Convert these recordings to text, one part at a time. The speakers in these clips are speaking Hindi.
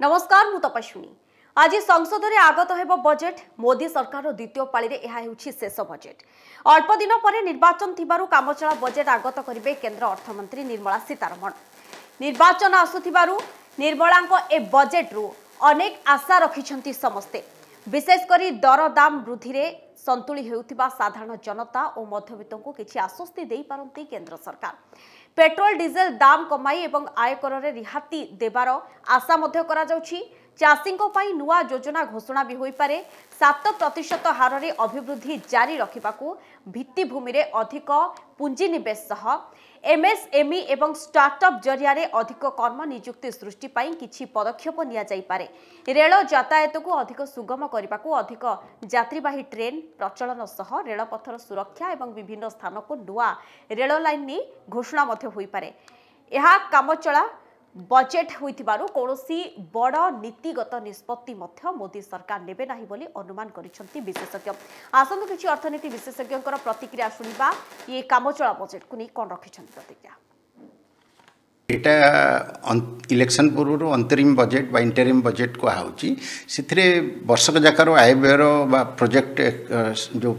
नमस्कार मु तपस्विनी। आज संसद में आगत हेब बजेट। मोदी सरकार द्वितीय पाली रे यह हेउछि शेष बजेट। अल्प दिन पर निर्वाचन थिबारु कामचला बजेट आगत करिवे केंद्र अर्थमंत्री निर्मला सीतारमण। निर्वाचन आसुथिबारु निर्मलांको ए बजेट रु अनेक आशा रखिछंती समस्ते। विशेषकर दर दाम वृद्धि रे संतुली हेउथिबा साधारण जनता और मध्यवित्त को किछि आश्वस्ति देई पारंती केंद्र सरकार। पेट्रोल डीजेल दाम कमाई एवं आयकर रे रिहाती देबार आशा मध्य करा जाउछि। चाषींको पाई नुआ योजना घोषणा भी होई पारे। 7% हार रे अभिवृद्धि जारी रखिबाकू भित्तिभूमि रे अधिक पुंजी निवेश सह एमएसएमई एवं स्टार्टअप जरिया रे अधिक कर्म नियुक्ति सृष्टि पाई किछि पदक्षेप निया जाई पारे। रेल यातायात को अधिक सुगम करबाकू अधिक यात्रीवाही ट्रेन प्रचलन सह रेलपथर सुरक्षा एवं विभिन्न स्थान को नुआ रेल लाइन नि घोषणा मध्य होई पारे। यह कामचला बजेट होइथिबारु कोनोसी बड़ नीतिगत निष्पत्ति मध्य मोदी सरकार नेबे नाही बोली अनुमान करिसंती विशेषज्ञ। आसंतु किछि अर्थनीति विशेषज्ञकर प्रतिक्रिया सुनिबा। ये कामचला बजेट को नै कोन रखिसंती प्रतिक्रिया। एटा इलेक्शन पूर्व अंतरिम बजेट बा इंटरिम बजेट को हाउची। सिथरे वर्षक जाकर आय व्यय बा प्रोजेक्ट जो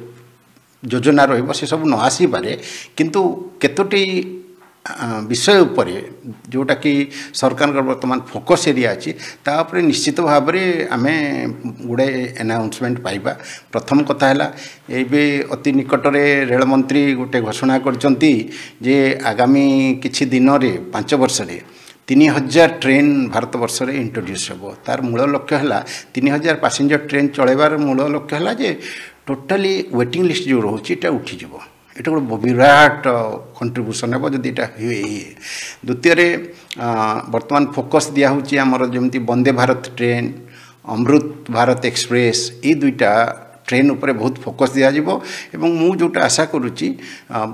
योजना रहिबो से सब न आसी पारे, किंतु केतोटी विषय उपरे जोटा कि सरकार वर्तमान फोकस एरिया अच्छी तापर निश्चित भाव में आम गुड़े अनाउंसमेंट पाइबा। प्रथम कथा है ये अति निकट में रेलमंत्री गोटे घोषणा करचंती जे आगामी किछि दिन में 5 वर्ष रे 3000 ट्रेन भारत वर्ष रे इंट्रोड्यूस हो। तार मूल लक्ष्य है 3000 पैसेंजर ट्रेन चलैबार मूल लक्ष्य है जे टोटाली वेटिंग लिस्ट जो रोचे उठीज। এটা গোटे विराट कंट्रीब्यूशन है जदि हुए। द्वितीय वर्तमान फोकस दिया होची आमर जमती वंदे भारत ट्रेन अमृत भारत एक्सप्रेस ये दुईटा ट्रेन उपरे बहुत फोकस दिया जिवो। एवं मु जोटा आशा करुच्ची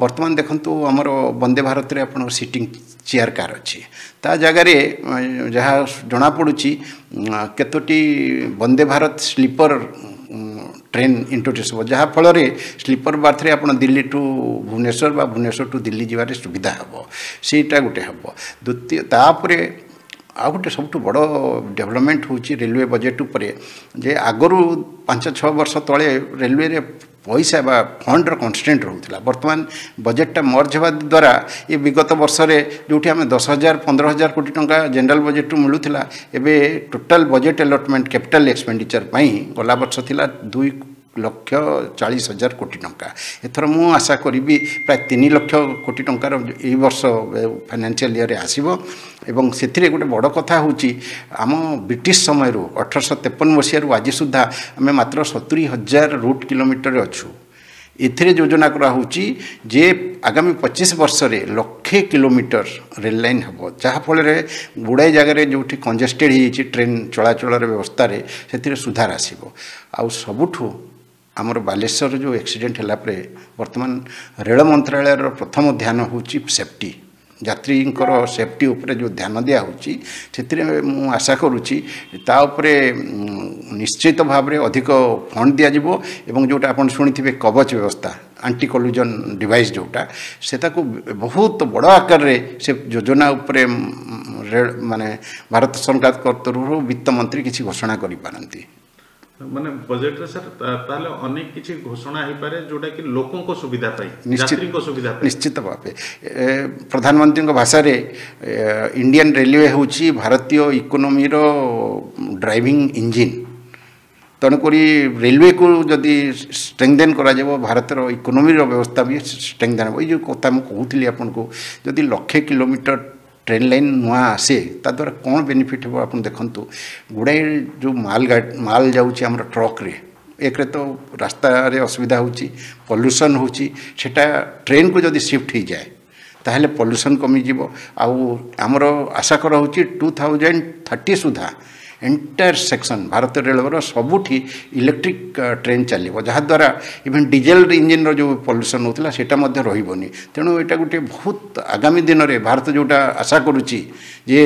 वर्तमान देखंतु आमर वंदे भारत रे आपण सीटिंग चेयर कार अच्छी ता जगार जहाँ जना पड़ुची केतोटी Vande Bharat sleeper train introduce हो, जहाँ फल स्लीपर बाथ आप दिल्ली टू भुवनेश्वर बा भुवनेश्वर टू दिल्ली जीवार सुविधा हम सीटा गोटे हम। द्वितीय तापर आ गोटे सब बड़ डेवलपमेंट होची रेलवे बजेट उपरे जे आगरू 5-6 वर्ष तले रेलवे रे पैसा बा फंड कन्स्टेंट रोला। वर्तमान बजेटा मर्ज होगा द्वारा ये विगत वर्ष में जो आम 10,000-15,000 कोटी टंका जनरल बजेट मिलूला एवं total budget allotment capital expenditure गला वर्ष थिला 2,40,000 कोटी टंका। एथर मु आशा करी प्राय 3 लाख कोटी टंकार ये वर्ष फाइनेंशियल ईयर आसीबो। एवं से गोटे बड़ कथा होची आम ब्रिटिश समय 1853 मसीह आज सुधा आम मात्र 70,000 रूट किलोमीटर अच्छु। एथिरे योजना करा होची जे आगामी 25 वर्ष रे 1,00,000 किलोमीटर रेल लाइन हम, जहाँ फल गुड़ाए जगह जो कंजेस्टेड हो ट्रेन चलाचल व्यवस्था से सुधार आसो। आ सबुठू आमर बालेश्वर जो एक्सीडेंट है वर्तमान रेल मंत्रालय प्रथम ध्यान होची सेफ्टी यात्री सेफ्टी उपरे जो ध्यान दिया होची से आशा करुच्ची निश्चित भाव में अधिक फंड दि जाव। एवं जोटा आप शुणी कवच व्यवस्था एंटी कल्यूजन डिवाइस जोटा से बहुत बड़ आकार से योजना उपरे माने भारत सरकार तरफ वित्त मंत्री किसी घोषणा करि पारंती। माने बजेट रे सर ताले अनेक किछि घोषणा हे पारे जोटा कि लोकों को सुविधा पाई यात्री को सुविधा पाई। निश्चित भाव प्रधानमंत्री भाषा रे इंडियन रेलवे होची भारतीय इकोनॉमी रो ड्राइविंग इंजिन। तेणुक रेलवे को जदि स्ट्रेंथेन करा जाबो भारत रो इकोनॉमी रो व्यवस्था भी स्ट्रेंथेन हो। ये जो कथा मु कहूली आपन को जदि 1,00,000 किलोमीटर ट्रेन लाइन नुआ आसे ताद्वारा कौन बेनिफिट हो आप देखु। गुड़ाए जो माल जाऊँगी आम ट्रक रे एक रे तो रास्ता रे असुविधा होची पॉल्यूशन होची सेटा ट्रेन को जदि शिफ्ट हो जाए ताहले पॉल्यूशन कमी जीवो। आउ आमर आशा करा होची 2030 सुधा एंटायर सेक्शन भारत रेलवे सबुठी इलेक्ट्रिक ट्रेन चलो, जहाँद्वारा इवेन डीजेल इंजिन रो जो पॉल्यूशन होता है रही। तेणु यहाँ गोटे बहुत आगामी दिन में भारत जोटा आशा करुच्ची जे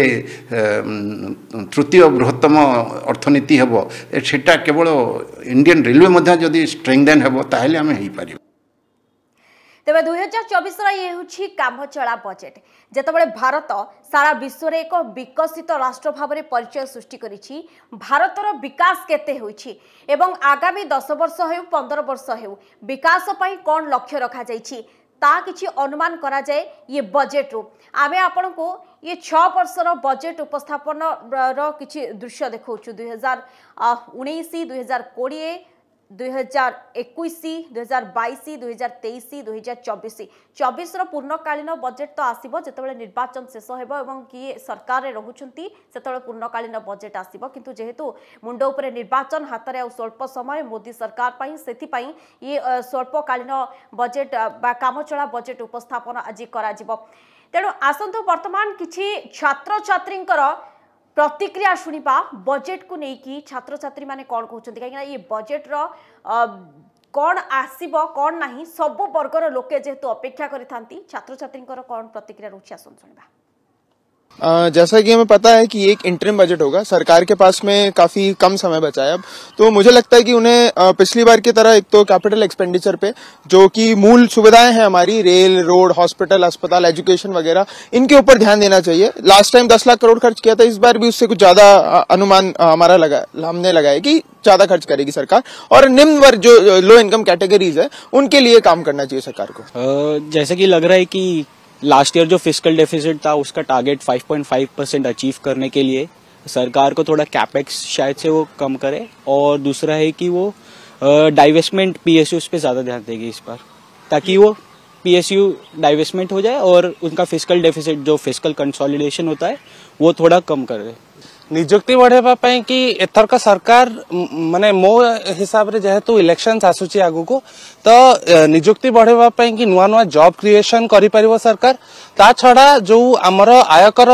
तृतीय बृहत्तम अर्थनीति हम सेटा केवल इंडियन रेलवे जदि स्ट्रेंथेन हम ताहले आम हो पार। तेज 2024 ये हूँ कामचला बजेट जितेबाला भारत सारा विश्व में एक विकसित राष्ट्र भाव में परिचय सृष्टि करिछि भारतर विकास केते होइछि एवं आगामी 10 वर्ष हो 15 वर्ष हो विकास पई कौन लक्ष्य रखा जाइछि ता किछि अनुमान करा जाए ये बजेट रू आमे आपण को ये 6 वर्षर बजेट उपस्थापन रो किछि दृश्य देखौछु 2019 2020 2021 2022 2023 2024 24 पूर्णकालीन बजेट तो आसीबो जेतेबेले निर्वाचन शेष हेबो एवं कि सरकार रे रहुचंती सेतेबेले पूर्णकालीन बजेट आसीबो किंतु जेहेतु मुंड उपरे निर्वाचन हाथ रे स्वल्प समय मोदी सरकार पई सेति पई ये स्वल्पकालीन बजेट बा कामचला बजेट उपस्थापन आज करा जिवो तेणु आसंतु वर्तमान किछि छात्र छात्रींकर प्रतिक्रिया शुणा बजेट को लेकिन छात्र छात्री माने कौन कहते कहीं ये बजेट रो कौन आसीबो कौन नहीं सब वर्गर लोके जेहेतु अपेक्षा करिथांती छात्र छात्री कौन प्रतिक्रिया रोचे आसन सुनिबा। जैसा कि हमें पता है कि एक इंटरिम बजट होगा, सरकार के पास में काफी कम समय बचा है अब, तो मुझे लगता है कि उन्हें पिछली बार की तरह एक तो कैपिटल एक्सपेंडिचर पे जो कि मूल सुविधाएं हैं हमारी रेल रोड हॉस्पिटल अस्पताल एजुकेशन वगैरह इनके ऊपर ध्यान देना चाहिए। लास्ट टाइम 10 लाख करोड़ खर्च किया था, इस बार भी उससे कुछ ज्यादा अनुमान हमने लगाया कि ज्यादा खर्च करेगी सरकार और निम्न वर्ग जो लो इनकम कैटेगरीज है उनके लिए काम करना चाहिए सरकार को। जैसे कि लग रहा है कि लास्ट ईयर जो फिस्कल डेफिसिट था उसका टारगेट 5.5% अचीव करने के लिए सरकार को थोड़ा कैपेक्स शायद से वो कम करे और दूसरा है कि वो डाइवेस्टमेंट पीएसयूज पे ज्यादा ध्यान देगी इस बार ताकि वो पीएसयू डाइवेस्टमेंट हो जाए और उनका फिस्कल डेफिसिट जो फिस्कल कंसोलिडेशन होता है वो थोड़ा कम कर दे। निजुक्ति बढ़ेबा पई कि एथर का सरकार माने मो हिसाब रे जेहेतु इलेक्शंस आसुची आगु को तो निजुक्ति बढ़ेबा पई कि नुआ नुआ जॉब क्रिएशन करि परिबो सरकार। ता छडा जो हमर आयकर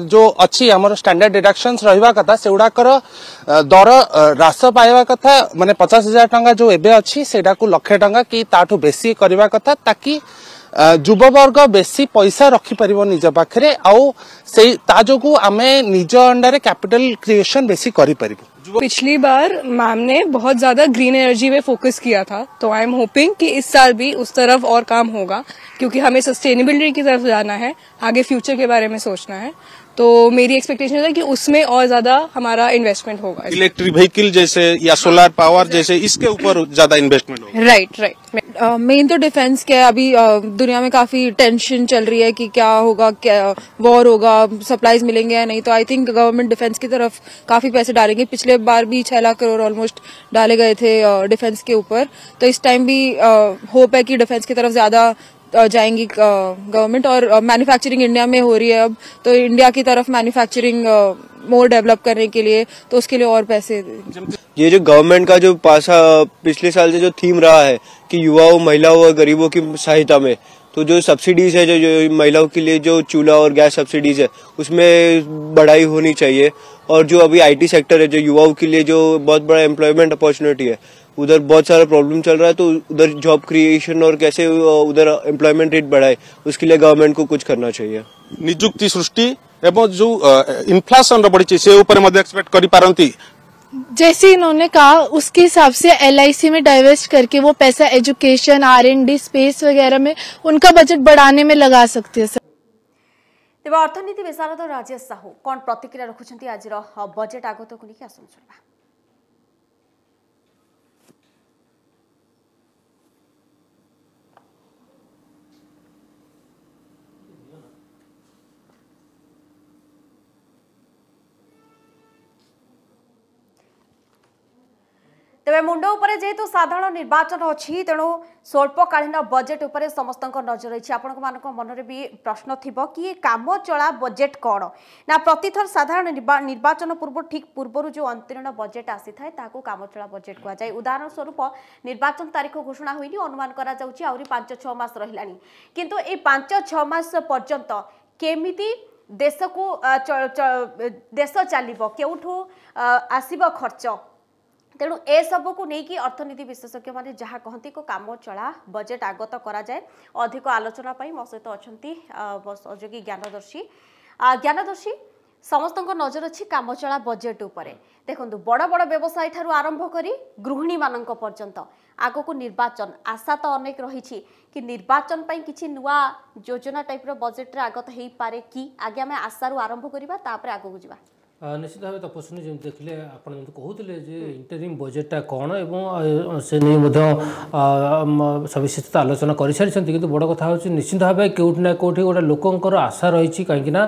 जो अछि हमर स्टैंडर्ड डिडक्शंस रहिबा कथा सेउडा कर दर रास पाइबा कथा माने 50,000 टंका जो एबे अछि सेडा को लाख टंका कि ताठू बेसी करबा कथा ताकि युववर्ग बेसी पैसा रखी परिबो निज पाखरे आउ से ता जोगु आमे निज अंडर कैपिटल क्रिएशन बेसी करि परिबो। पिछली बार मैम ने बहुत ज्यादा ग्रीन एनर्जी पे फोकस किया था तो आई एम होपिंग कि इस साल भी उस तरफ और काम होगा क्योंकि हमें सस्टेनेबिलिटी की तरफ जाना है, आगे फ्यूचर के बारे में सोचना है। तो मेरी एक्सपेक्टेशन है कि उसमें और ज्यादा हमारा इन्वेस्टमेंट होगा। इलेक्ट्रिक व्हीकल जैसे या सोलर पावर जैसे इसके ऊपर ज्यादा इन्वेस्टमेंट होगा। राइट। मेन तो डिफेंस के अभी दुनिया में काफी टेंशन चल रही है कि क्या होगा, क्या वॉर होगा, सप्लाईज मिलेंगे या नहीं। तो आई थिंक गवर्नमेंट डिफेंस की तरफ काफी पैसे डालेंगे। पिछले बार भी 6 लाख करोड़ ऑलमोस्ट डाले गए थे डिफेंस के ऊपर, तो इस टाइम भी होप है कि डिफेंस की तरफ ज्यादा जाएंगी गवर्नमेंट। और मैन्युफैक्चरिंग इंडिया में हो रही है अब, तो इंडिया की तरफ मैन्युफैक्चरिंग मोर डेवलप करने के लिए तो उसके लिए और पैसे। ये जो गवर्नमेंट का जो पिछले साल से जो थीम रहा है कि युवाओं महिलाओं और गरीबों की सहायता में, तो जो सब्सिडीज है जो महिलाओं के लिए जो चूल्हा और गैस सब्सिडीज है उसमें बढ़ाई होनी चाहिए। और जो अभी आईटी सेक्टर है जो युवाओं के लिए जो बहुत बड़ा एम्प्लॉयमेंट अपॉर्चुनिटी है उधर बहुत सारा प्रॉब्लम चल रहा है, तो उधर जॉब क्रिएशन और कैसे उधर एम्प्लॉयमेंट रेट बढ़ाए उसके लिए गवर्नमेंट को कुछ करना चाहिए। निजुक्ति सृष्टि एवं जो इन्फ्लेशन बढ़ी से ऊपर मध्य एक्सपेक्ट करि पारंती जैसे इन्होंने कहा उसके हिसाब से एलआईसी में डाइवेस्ट करके वो पैसा एजुकेशन आरएनडी स्पेस वगैरह में उनका बजट बढ़ाने में लगा सकते हैं। तेज अर्थनीति विशारद राजेश साहू कौन प्रतिक्रिया रखुंट आज बजेट आगत को लेकिन आसन सुनिबा। तेज मुंड उपरे जेहेतु साधारण निर्वाचन अच्छी तेणु स्वल्पकालीन बजेट उपरे समस्त नजर रही। आपण मनरे भी प्रश्न थिबो कि काम चला बजेट कौन ना प्रतिथर साधारण निर्वाचन पूर्व ठीक पूर्व जो अंतरीण बजेट आसी थाए ताको कामचला बजेट कह जाए। उदाहरण स्वरूप निर्वाचन तारीख घोषणा होइनी, अनुमान करा जाउची आउरी 5-6 मास रहिलानी, किंतु ए 5-6 मास पर्यंत केमिति देश को देश चलिबो केउठू आसीबो खर्च, तेणु ए सबू को लेकिन अर्थनीति विशेषज्ञ मैंने जहाँ कहती को काम चला बजेट आगत करा जाए। अधिक आलोचना मो सहित अच्छा सहयोगी ज्ञानदर्शी समस्त नजर अच्छी काम चला बजेट उपरे। देखो बड़ बड़ व्यवसायी ठारू आरंभ करी गृहिणी मानक पर्यंत आगो को निर्वाचन आशा तो अनेक रही कि निर्वाचन पर किसी नुआ योजना टाइप बजेट रे आगत हो पारे कि आगे आम आशारू आरंभ करवा आगू जावा निश्चित भाव तपस्विनी जमी देखिले आपड़ कहते इंटरिम बजेटा कौन और से नहीं सविशेष आलोचना कर सारी कि बड़ कथा हूँ निश्चित भाव कौटि ना कौटि गोटे लोकंर आशा रही कहीं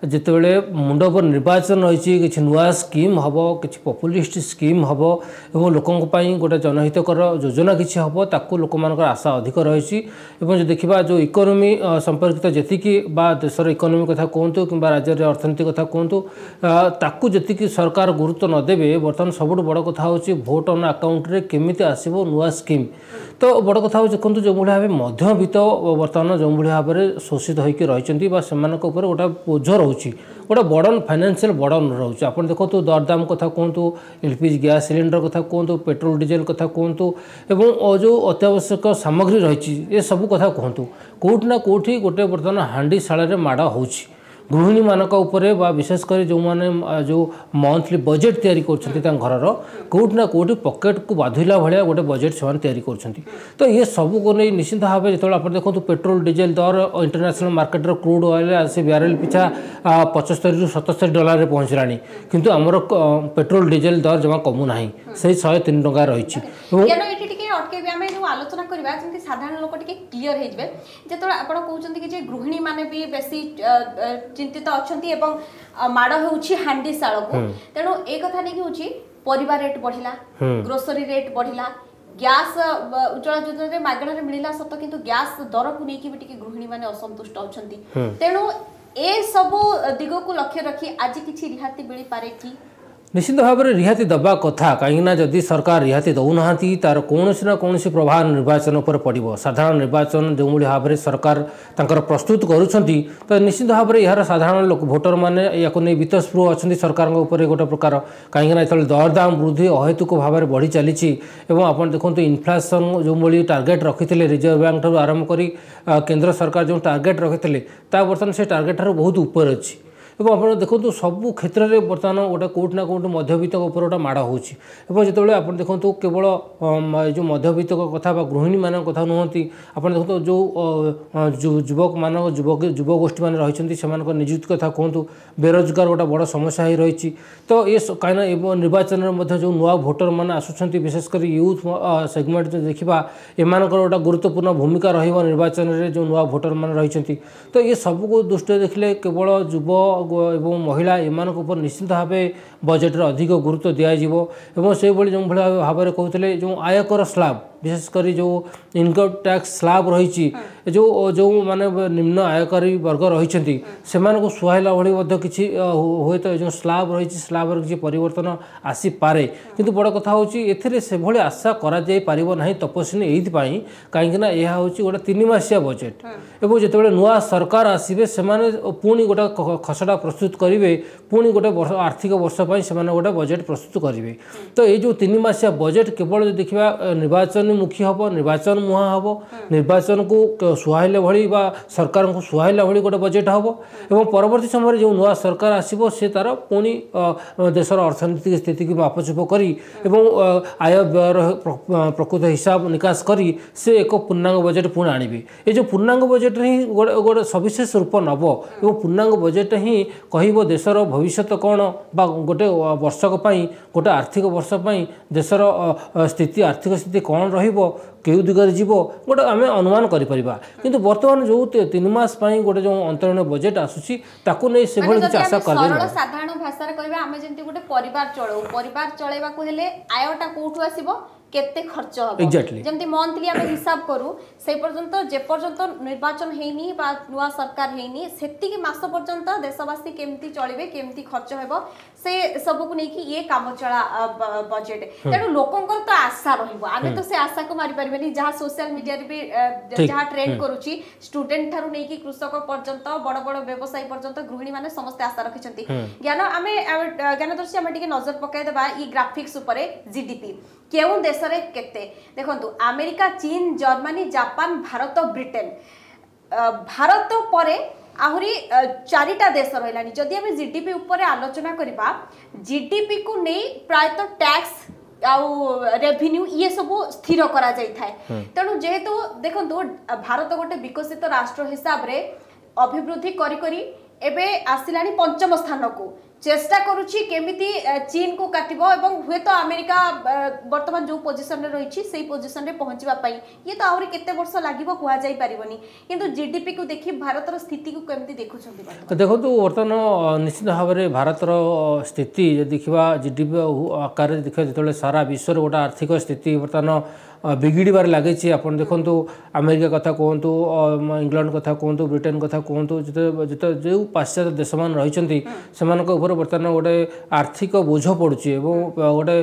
जितेबले मुंड पर निर्वाचन रही कि नुआ स्कीम हम कि पपुलिस्ट स्कीम हम और लोकों गोटे जनहितकर योजना किसी हम ताकू लोक आशा अधिक रही जो देखा जो इकोनोमी संपर्कित जी देशर इकोनोमी कथा कहतु कि राज्य अर्थनीति कथा कहतु ताकू जी सरकार गुरुत्व नदेवे बर्तमान सबुठ बड़ कथा हूँ भोट ऑन अकाउंट केमिति आसो नुआ स्कीम तो बड़ कथा हूँ देखो जो भाव मध्यवित्त बर्तमान जो भाव में शोषित होकर रही गोटे बोझ रोचे गोटे बर्डन फाइनेंशियल बर्डन रोचे आप देखो दरदाम कथा कहतु एलपीजी गैस सिलिंडर कथा कहतु पेट्रोल डीजेल कथा कहतु एवं जो अत्यावश्यक सामग्री रही ये सब कथा कहतु कौटि ना कौटि गोटे बर्तमान हांडी शाल माड़ हो गृहिणी मानक उपरे विशेषकर जो माने जो मंथली बजेट तैयारी करछंती घर कौटि ना कौटि पॉकेट को बाधिला भाया गोटे बजेट से तैयारी करछंती तो ये सब को नहीं निश्चित भाव जो आप देखो पेट्रोल डीजेल दर इंटरनेशनल मार्केट क्रूड ऑयल आसी ब्यारेल पिछा 75 ରୁ 77 डॉलर पहुँचलानी किंतु आमर पेट्रोल डीजेल दर जमा कमुना से 103 टंका रही आलोचना करवा साधारण लोक टिके क्लियर हो जाए जो आप कहते कि गृहिणी माने भी बेसी चिंतित अच्छी माड़ होउछि हांडी शाल को तेणु ए कथा नहीं कि परिवार रेट बढ़िला ग्रोसरी रेट बढ़िला गैस उज्ज्वला योजना मागणार मिलला सत किंतु गैस दर को लेकिन भी गृहिणी माने असंतुष्ट अछंती तेणु ए सब दिग को लक्ष्य रखी आज किछि रिहाती मिल पारे कि निश्चित भाव में रिहाती दबा कथा कहीं जदि सरकार रिहाती दौना तार कौन ना कौन प्रभाव निर्वाचन पर पड़ो साधारण निर्वाचन जो भाव में सरकार तंकर प्रस्तुत करुँच तो निश्चित भाव में यार साधारण लोक भोटर मैंने या नहीं वितस्पृह अच्छा सरकार गोटे प्रकार कहीं जो दरदाम वृद्धि अहेतुक भाव में बढ़ी चली आप देखो इनफ्लेसन जो टार्गेट रखी रिजर्व बैंक ठार आरंभ कर केंद्र सरकार जो टार्गेट रखी बर्तमान से टार्गेट ठार बहुत ऊपर अच्छी एवं आप देखो सबू क्षेत्र में बर्तमान गोटे कौटि ना कौटि मध्यवित्त उपर गोटे माड़ हो जो आप देखो केवल जो मध्यवित्त कथा गृहिणी मान कथा नुहति आप देखो जो युवक मान युवगोष्ठी मैंने रही से निजुक्ति कथा कहतु बेरोजगार गोटे बड़ समस्या ही रही तो ये कहीं निर्वाचन में जो नुआ भोटर मैंने आसुँच विशेषकर यूथ सेगमेंट जो देखा एम गोटे गुरुत्वपूर्ण भूमिका निर्वाचन में जो नुआ भोटर मैंने रही तो ये सबको दृष्टि देखले केवल युव एवं महिला एम निश्चित भाव बजेट अधिक गुरुत्व दिज्व से जो भाव में कहते जो आयकर स्लाब विशेषकर जो इनकम टैक्स स्लाब रही जो माने निम्न आयकारी वर्ग रही सुहाइला भाई किसी हुए तो जो स्लाब रही स्लाब किसी परिवर्तन आसीपे किंतु बड़ कथा हूँ से आशा कर तपस्विनी यही कहीं यह हूँ गोटे 3 मासिया बजेट एवं जो नुआ सरकार आसवे से पुणी गोटे खसड़ा प्रस्तुत करेंगे पुणी गोटे आर्थिक वर्ष से गोटे बजेट प्रस्तुत करेंगे तो ये जो 3 मासिया बजेट केवल देखा निर्वाचन मुखी हम निर्वाचन मुहा हम निर्वाचन को सुहाइला भाई सरकार को सुहाइला भाई गोटे बजेट हम एवं परवर्ती समय जो नुआ सरकार आसो से तार पुणी देशर अर्थनैतिक स्थिति को मापचुप कर आय व्यय प्रकृत हिसाब निकास करी से एक पूर्णांग बजेट पुणी आणवे ये जो पूर्णांग बजेट ही गोटे सविशेष रूप नब एवं पूर्णांग बजेट ही कह देशर भविष्य कौन बा गोटे वर्षक गोटे आर्थिक वर्ष देशर स्थिति आर्थिक स्थिति कौन क्यों दिगरे जीव गोटे आम अनुमान करें बर्तमान जो 3 मास गोटे जो अंतरीण बजेट आसूसी नहीं से किसी आशा कर साधारण भाषा कहवा आम जमी गोटे परिवार चलाऊ परिवार चलैवा आयटा कौटू आसो केते खर्च हम जमती मंथली आम हिसाब करूँ से पर्यंत जे पर्यंत निर्वाचन हैनी बा नुआ सरकार हैनी सेतिकी मास पर्यंत देशवासी केमती चलिबे केमती खर्च हेबो से सब को लेकिन ये काम चला बजेट तेणु लोकंकर तो आशा रहिबो आगे तो से आशा को मारी परबेनी जहाँ सोशल मीडिया रे भी जहाँ ट्रेंड करूची स्टूडेंट थारु नेकी कृषक पर्यंत बड़ बड़ व्यवसायी पर्यंत गृहिणी माने समस्त आशा रखिछंती ज्ञान आमे ज्ञानदर्शी आमे टिके नजर पकाई देबा ई ग्राफिक्स ऊपर जीडीपी केउं देश रे केते देखंतु अमेरिका चीन Germany Japan Bharat Britain Bharat परे आहुरी 4टा देश रहिलानी जदि आमे जीडीपी ऊपर आलोचना करबा जीडीपी को नहीं प्रायतः टैक्स रेवेन्यू ये सब स्थिर करा जाई थाए तेणु जेहेतु देखंतु भारत गोटे विकसित राष्ट्र हिसाब रे अभिवृद्धि करी करी एबे आसिलानी पंचम स्थान को चेष्टा करुछि केमिति चीन को काटिबो एवं हुए तो अमेरिका वर्तमान जो पोजीशन रे रहिछि सेही पोजीशन रे पहुंचबा पई ये तो आउरी केते वर्ष लागिबो कुआ जाई परिबोनी किंतु जीडीपी को देखि भारतर स्थिति को केमिति देखुछंती तो देखो वर्तमान निश्चित भाव में भारतर स्थिति देखा जीडीपी आकार देखा जो सारा विश्व गोटे आर्थिक स्थिति बर्तमान बिगिड़बार लगे आप देखो अमेरिका कथा कहतु इंग्लैंड कथा कहतु ब्रिटेन कथा कहतु जो पाश्चात्य देश मान रही बर्तमान गोटे आर्थिक बोझ पड़ुची गोटे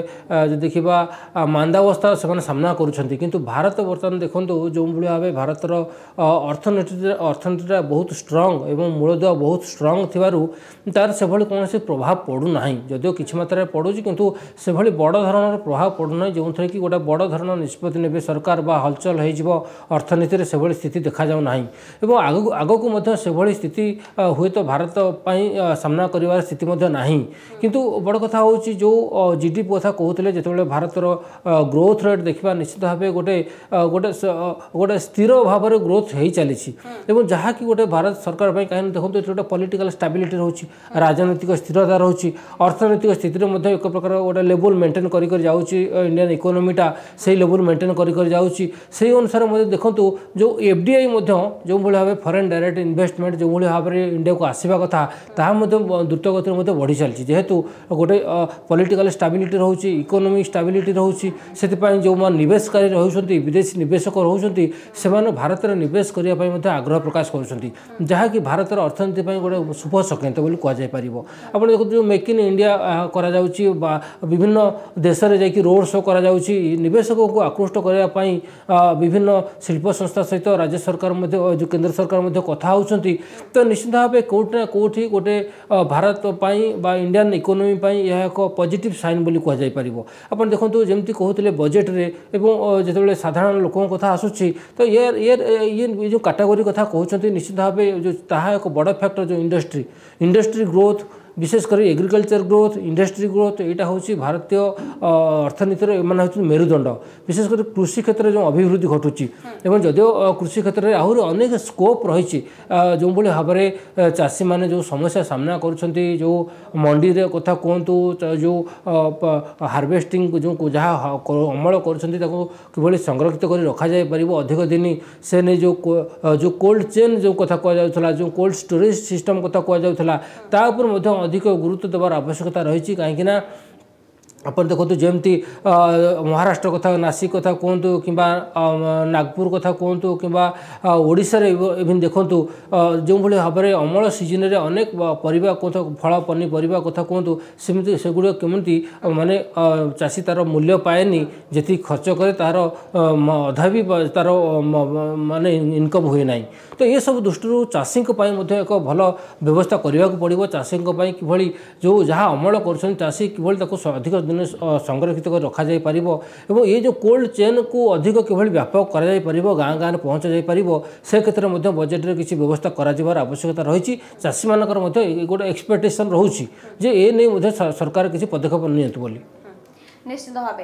देखा मांदावस्था से सामना करुँच भारत बर्तमान देखो जो भाव भारतर अर्थनीति बहुत स्ट्रंग एवं मूलदुआ बहुत स्ट्रंग थिबारु तार से कौन प्रभाव पड़ूना जदिव किसी मात्रा पड़ुची किंतु से बड़ धरण प्रभाव पड़ूना जो थे कि गोटे बड़ धरण निष्पत्ति ने सरकार बा हलचल हो अर्थनीति से स्थिति देखा जाऊना आगक से स्थिति हुए तो भारत सामना कर स्थिति ना किंतु बड़ कथा हूँ जो जीडीपी कथा कहते जो भारतर ग्रोथ रेट देखा निश्चित भाव गोटे गोटे गोटे स्थिर भाव में ग्रोथ हो चली जहाँ कि गोटे भारत सरकार कहीं देखो गोटे पॉलिटिकल स्टेबिलिटी रोचे राजनीतिक स्थिरता रोचे अर्थनैतिक स्थिति में एक प्रकार गोटे लेवल मेंटेन कर इंडियन इकोनोमीटा से लेवल मेंटेन कर अनुसार देखो जो एफडीआई जो भाव फॉरेन डायरेक्ट इन्वेस्टमेंट जो भाव में इंडिया को आसवा कथा द्रुत गति बढ़ी चलती जेहेतु गोटे पॉलिटिकल स्टेबिलिटी रोचे इकोनॉमिक स्टेबिलिटी रोचे से जो निवेशकारी रोचे विदेशी निवेशक रोचे से भारत में निवेश करने आग्रह प्रकाश कर जहाँकि भारतर अर्थनीति गोटे शुभ संकेत बोली कहुपर आप देखो जो मेक इन इंडिया करा विभिन्न देश में जाकि रोड शो करा निवेशकों को आकृष्ट करने विभिन्न शिल्प संस्था सहित राज्य सरकार जो केंद्र सरकार कथा होती तो निश्चित भाव कौटना कौटी गोटे भारत बा इंडियन इकोनॉमी यह एक पॉजिटिव साइन बोली कहुपर आप देखो जमी कहते बजेट रे जो साधारण लोकों कथा आसूची तो ये जो कैटेगरी कथा कहते निश्चित भाव जो ताहा एक बड़ फैक्टर जो इंडस्ट्री ग्रोथ विशेषकर एग्रीकल्चर ग्रोथ इंडस्ट्री ग्रोथ यहाँ हूँ भारतीय अर्थनीतिर एम मेरुदंड विशेषकर कृषि क्षेत्र में जो अभिवृद्धि घटुची जदिव कृषि क्षेत्र में आहरी अनेक स्कोप रही जो भाव में चाषी मैंने जो समस्या सामना कर जो मंडी रे कथा कहतु जो हार्वेस्टिंग जो जहाँ अमल कर संरक्षित कर रखा जाए पार अधिक दिन से नहीं जो कोल्ड चेन जो कथा कहला जो कोल्ड स्टोरेज सिस्टम कथा कहला अधिक गुरुत्व देवार आवश्यकता रही कहीं आप देखो जमती महाराष्ट्र कथा नासिक कथा कहतु कि नागपुर कथा कहतु कि ओडिशा इवन देखु जो भाव में अमल सीजन में अनेक परिबा कथा फल पनीपरिया कथा कहतु सेमती सेगुड़ केमती माने चाषी तार मूल्य पाएनी जी खर्च करे तार अधा भी तार माने इनकम हुए ना तो ये सब दृष्टि चाषी एक भल व्यवस्था करने को पड़ो चाषी कि जो जहाँ अमल कर चाषी कि अधिक दिन संरक्षित कर रखा जाए पारिबो एवं ये जो कोल्ड चेन को अधिक किभली व्यापक करा जाए पारिबो गाँ गाँव पहुँचा जाए पारिबो से क्षेत्र में बजेट रे किसी व्यवस्था करार आवश्यकता रही चाषी मानकर गोटे एक्सपेक्टेशन रोचे जे ए नहीं सरकार किसी पदक्षेप नियंतु बोली निश्चित भाव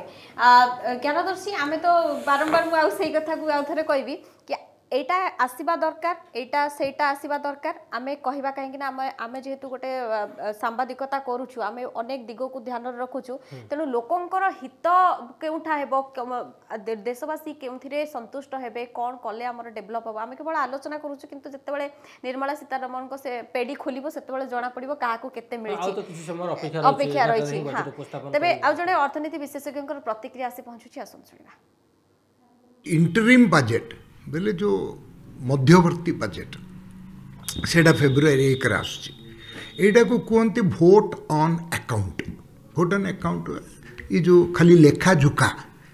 ज्ञानदर्शी आमे तो बारंबार मुझे से कथा को आउ थे कहबी कि एटा आसीबा दरकार एटा सेटा आसीबा दरकार आमे कहबा कहीं आमे जेहेतु गोटे सांबादिकता करूछु आमे अनेक दिगो को ध्यान रखुछु तेणु लोकंकर हित केउठा हेबो देशवासी केउथिरे संतुष्ट हेबे कोन कले हमर डेवलप हो आमे केवल आलोचना करूछु किंतु जतेबेले निर्मला सीतारमण को से पेडी खोलिबो सेतेबेले जणा पड़िबो काहा को केते मिलछि अपेक्षा रहिछि तबे आ जणे अर्थनीति विशेषज्ञकर प्रतिक्रिया आसी पहुंचुछि आसन सुनिबा इंटरिम बजेट बोले जो मध्यवर्ती बजेट सेटा फेब्रुआरी 1 आसुची को कहते भोट ऑन अकाउंट ये जो खाली लेखा झुका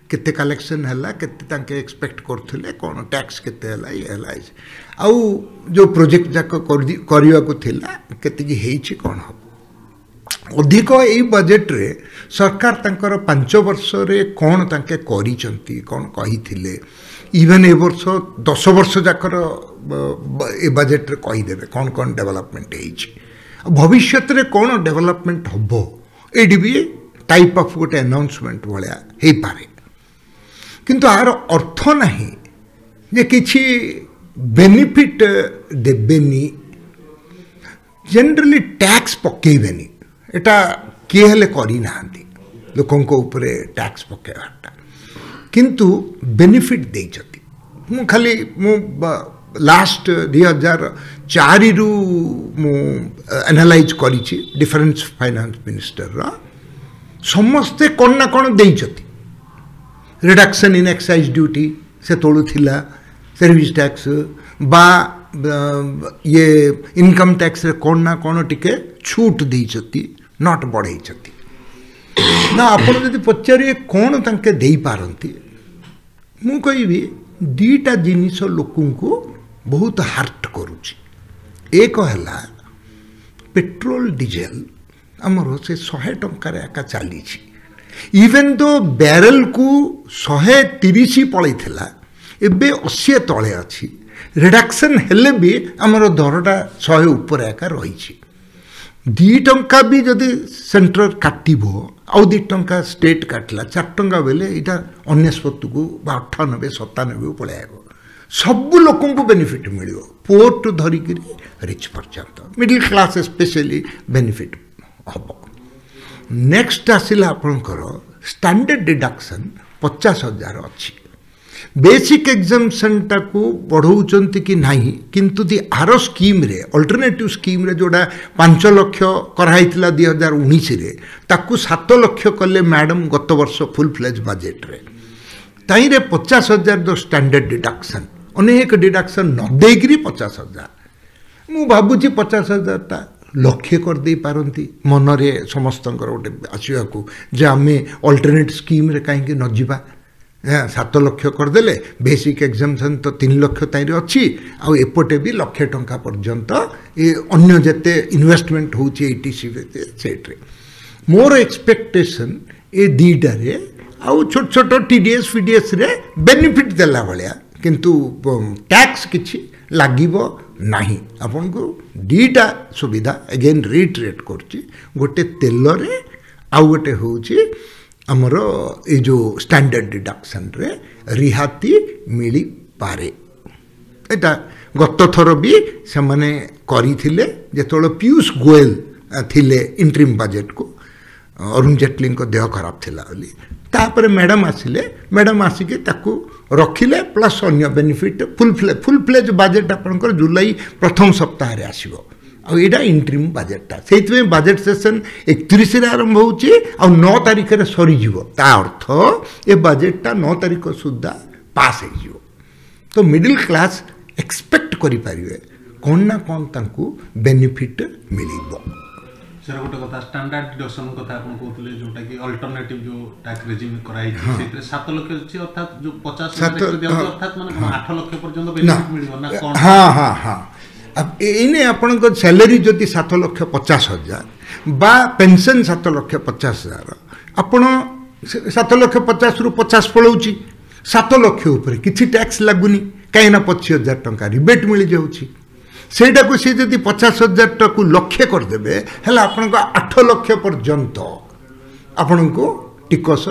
केते कलेक्शन है केते एक्सपेक्ट करथिले कौन टैक्स केते है ये आउ जो प्रोजेक्ट जाक करने को थिला केते हेछि कौन हम अधिक यही बजेट रे सरकार तांकर 5 वर्ष रे कौन तांके करिसंती कौन कहिथिले इवन ए वर्ष 10 वर्ष जाकर ए बजेट रे कहीदेवे कौन कौन डेवलपमेंट भविष्य रे कौन डेवलपमेंट हम ये भी टाइप ऑफ गोटे अनाउंसमेंट भाया हो पारे किंतु आर अर्थ नहीं जे किछि बेनिफिट देबेनी जनरली टैक्स पकेबेनी एटा किए हेले करी नांती लोकन को ऊपर टैक्स पकेवाटा किंतु बेनिफिट देइछति मु खाली मु लास्ट 2004 रु मु एनालाइज करिछि डिफरेंस फाइनेंस मिनिस्टर रा समस्ते कोन ना कोन देइछति रिडक्शन इन एक्साइज ड्यूटी से तोळु थिला सर्विस टैक्स बा ये इनकम टैक्स रे कोन ना कोन टिके छूट देइछति नॉट बढ़ाइछति ना आपण जदि पचारे कोन तांके देई पारंती मु कहिबी दीटा जिनिस लोकन को बहुत हार्ट करुची एक हला पेट्रोल डीजेल हमरो से 100 टंका रे आका चाली छी इवन दो बैरल को 130 पळै थिला एबे 80 तळे अछि रिडक्शन हेले भी हमरो दरटा 100 ऊपर आका रही छी 2 टंका भी जदि सेंटर काटिबो आउ 2 टंका स्टेट काटला 4 टंका बेले इटा 99 को 98 97 पळाइबो सब लोगों को बेनिफिट मिलियो पोर्ट धरिक रिच पर्यंत मिडिल क्लास स्पेशली बेनिफिट हम नेक्स्ट आसिला आपनकर स्टैंडर्ड डिडक्शन 50,000 अच्छी बेसिक एग्जामिशन टाकू बढ़ाऊँ कि नहीं किंतु दी आर स्कीम रे अल्टरनेटिव स्कीम रे जोड़ा 5 लाख कराई 2019 रे ताकू 7 लाख कले मैडम गत वर्ष फुल फ्लेज बजेट रे ताई रे 50,000 दो स्टैंडर्ड डिडक्शन अनेक डिडक्शन न देकरी 50,000 मु भाबुची 50,000 ता लक्ष्य कर दे पारंती मनरे समस्तंकर गोटे आसिया को जे आमे अल्टरनेट स्कीम रे काहे न जीवा 7 लाख करदेले बेसिक एग्जामिशन तो 3 लाख ताई अच्छी आउ एपटे भी लक्षे टंका पर्यंत ये अन्य जते इन्वेस्टमेंट होची एटीसी सेट रे मोर एक्सपेक्टेशन ए दीटा रे आउ छोट छोट टीडीएस फीडीएस रे बेनिफिट देला भलिया किंतु टैक्स किछि लागिबो नाही आपन को दीटा सुविधा अगेन रिट्रेट करछि गोटे तेल रे आउ गोटे होची हमर ए जो स्टैंडर्ड डिडक्शन रे रिहाती मिली पारे एटा गत थर भी से माने करी थिले जेतोळ पीयूष गोयल थिले इंटरिम बजेट को अरुण जेटली को देह खराब थिला बोली तापर मैडम आसिले मैडम आसिके ताकू रखिले प्लस अन्य बेनिफिट फुल फ्लेज बजेट आपनकर जुलाई प्रथम सप्ताह रे आसीबो आ एडा इंटरिम बजेटा सेइतमे बजेट सेशन 31 रे आरंभ होची आ 9 तारिख रे सरी जीवो ता अर्थ ए बजेटा 9 तारिख सुद्धा पास हे जीवो तो मिडिल क्लास एक्सपेक्ट करि परिवे कोन ना कोन तांकू बेनिफिट मिलिबो सर गोटे कथा स्टैंडर्ड डिडक्शन कथा आपण कहतले जोटा कि अल्टरनेटिव जो टैक्स रेजिम कराई सेतरे 7 लाख अछि अर्थात जो 50 दिया अर्थात माने 8 लाख पर्यंत बेनिफिट मिलिबो ना कोन हां अब इने आपण को सैलरी जति 7,50,000 बा पेंशन 7,50,000 आपण 7,50,000 रु 50 पळौची 7 लाख ऊपर किछि टैक्स लागुनी काइना 25,000 टंका रिबेट मिल जाउची सेटा को से जति 50,000 टका लक्ष्य कर देबे हला आपण को 8 लाख पर्यंत आपण को टिकस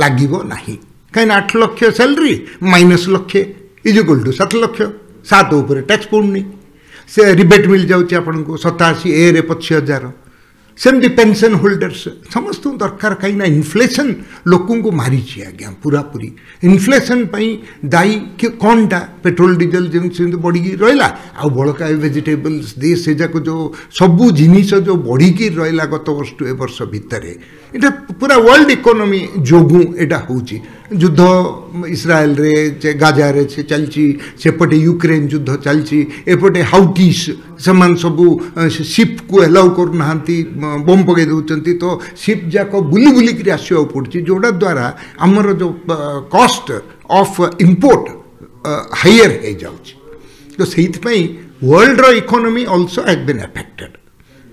लागिबो नाही काइना 8 lakh salary minus lakh is equal to 7 lakh 7 ऊपर टैक्स पड़नी से रिबेट मिल जाउची आपण को 87 ए रे 25,000 सेमती पेंशन होल्डर्स समस्त दरकार कहीं इनफ्लेशन लोकों को मारी आज्ञा पूरा पूरी इनफ्लेशन दायी कि कौनटा पेट्रोल डीजल जमी बढ़ी रहा आ बड़का वेजिटेबल्स दे से जाक जो सबू जिनिस जो बढ़ी रहा गत वर्ष टू ए वर्ष भितर ये पूरा वर्ल्ड इकोनॉमी जोगु एटा होची युद्ध इस्राएल रे गाजा रे चलची सेपटे यूक्रेन युद्ध चलची एपटे हाउटीस समान सबू शिप को एलाउ करना बम पकई दौरान तो शिप जाक बुली बुलिक आसवा पड़ी जोड़ा द्वारा आमर जो कॉस्ट ऑफ इंपोर्ट हायर हो जाउची तो सेइथपई वर्ल्ड रो economy also has been affected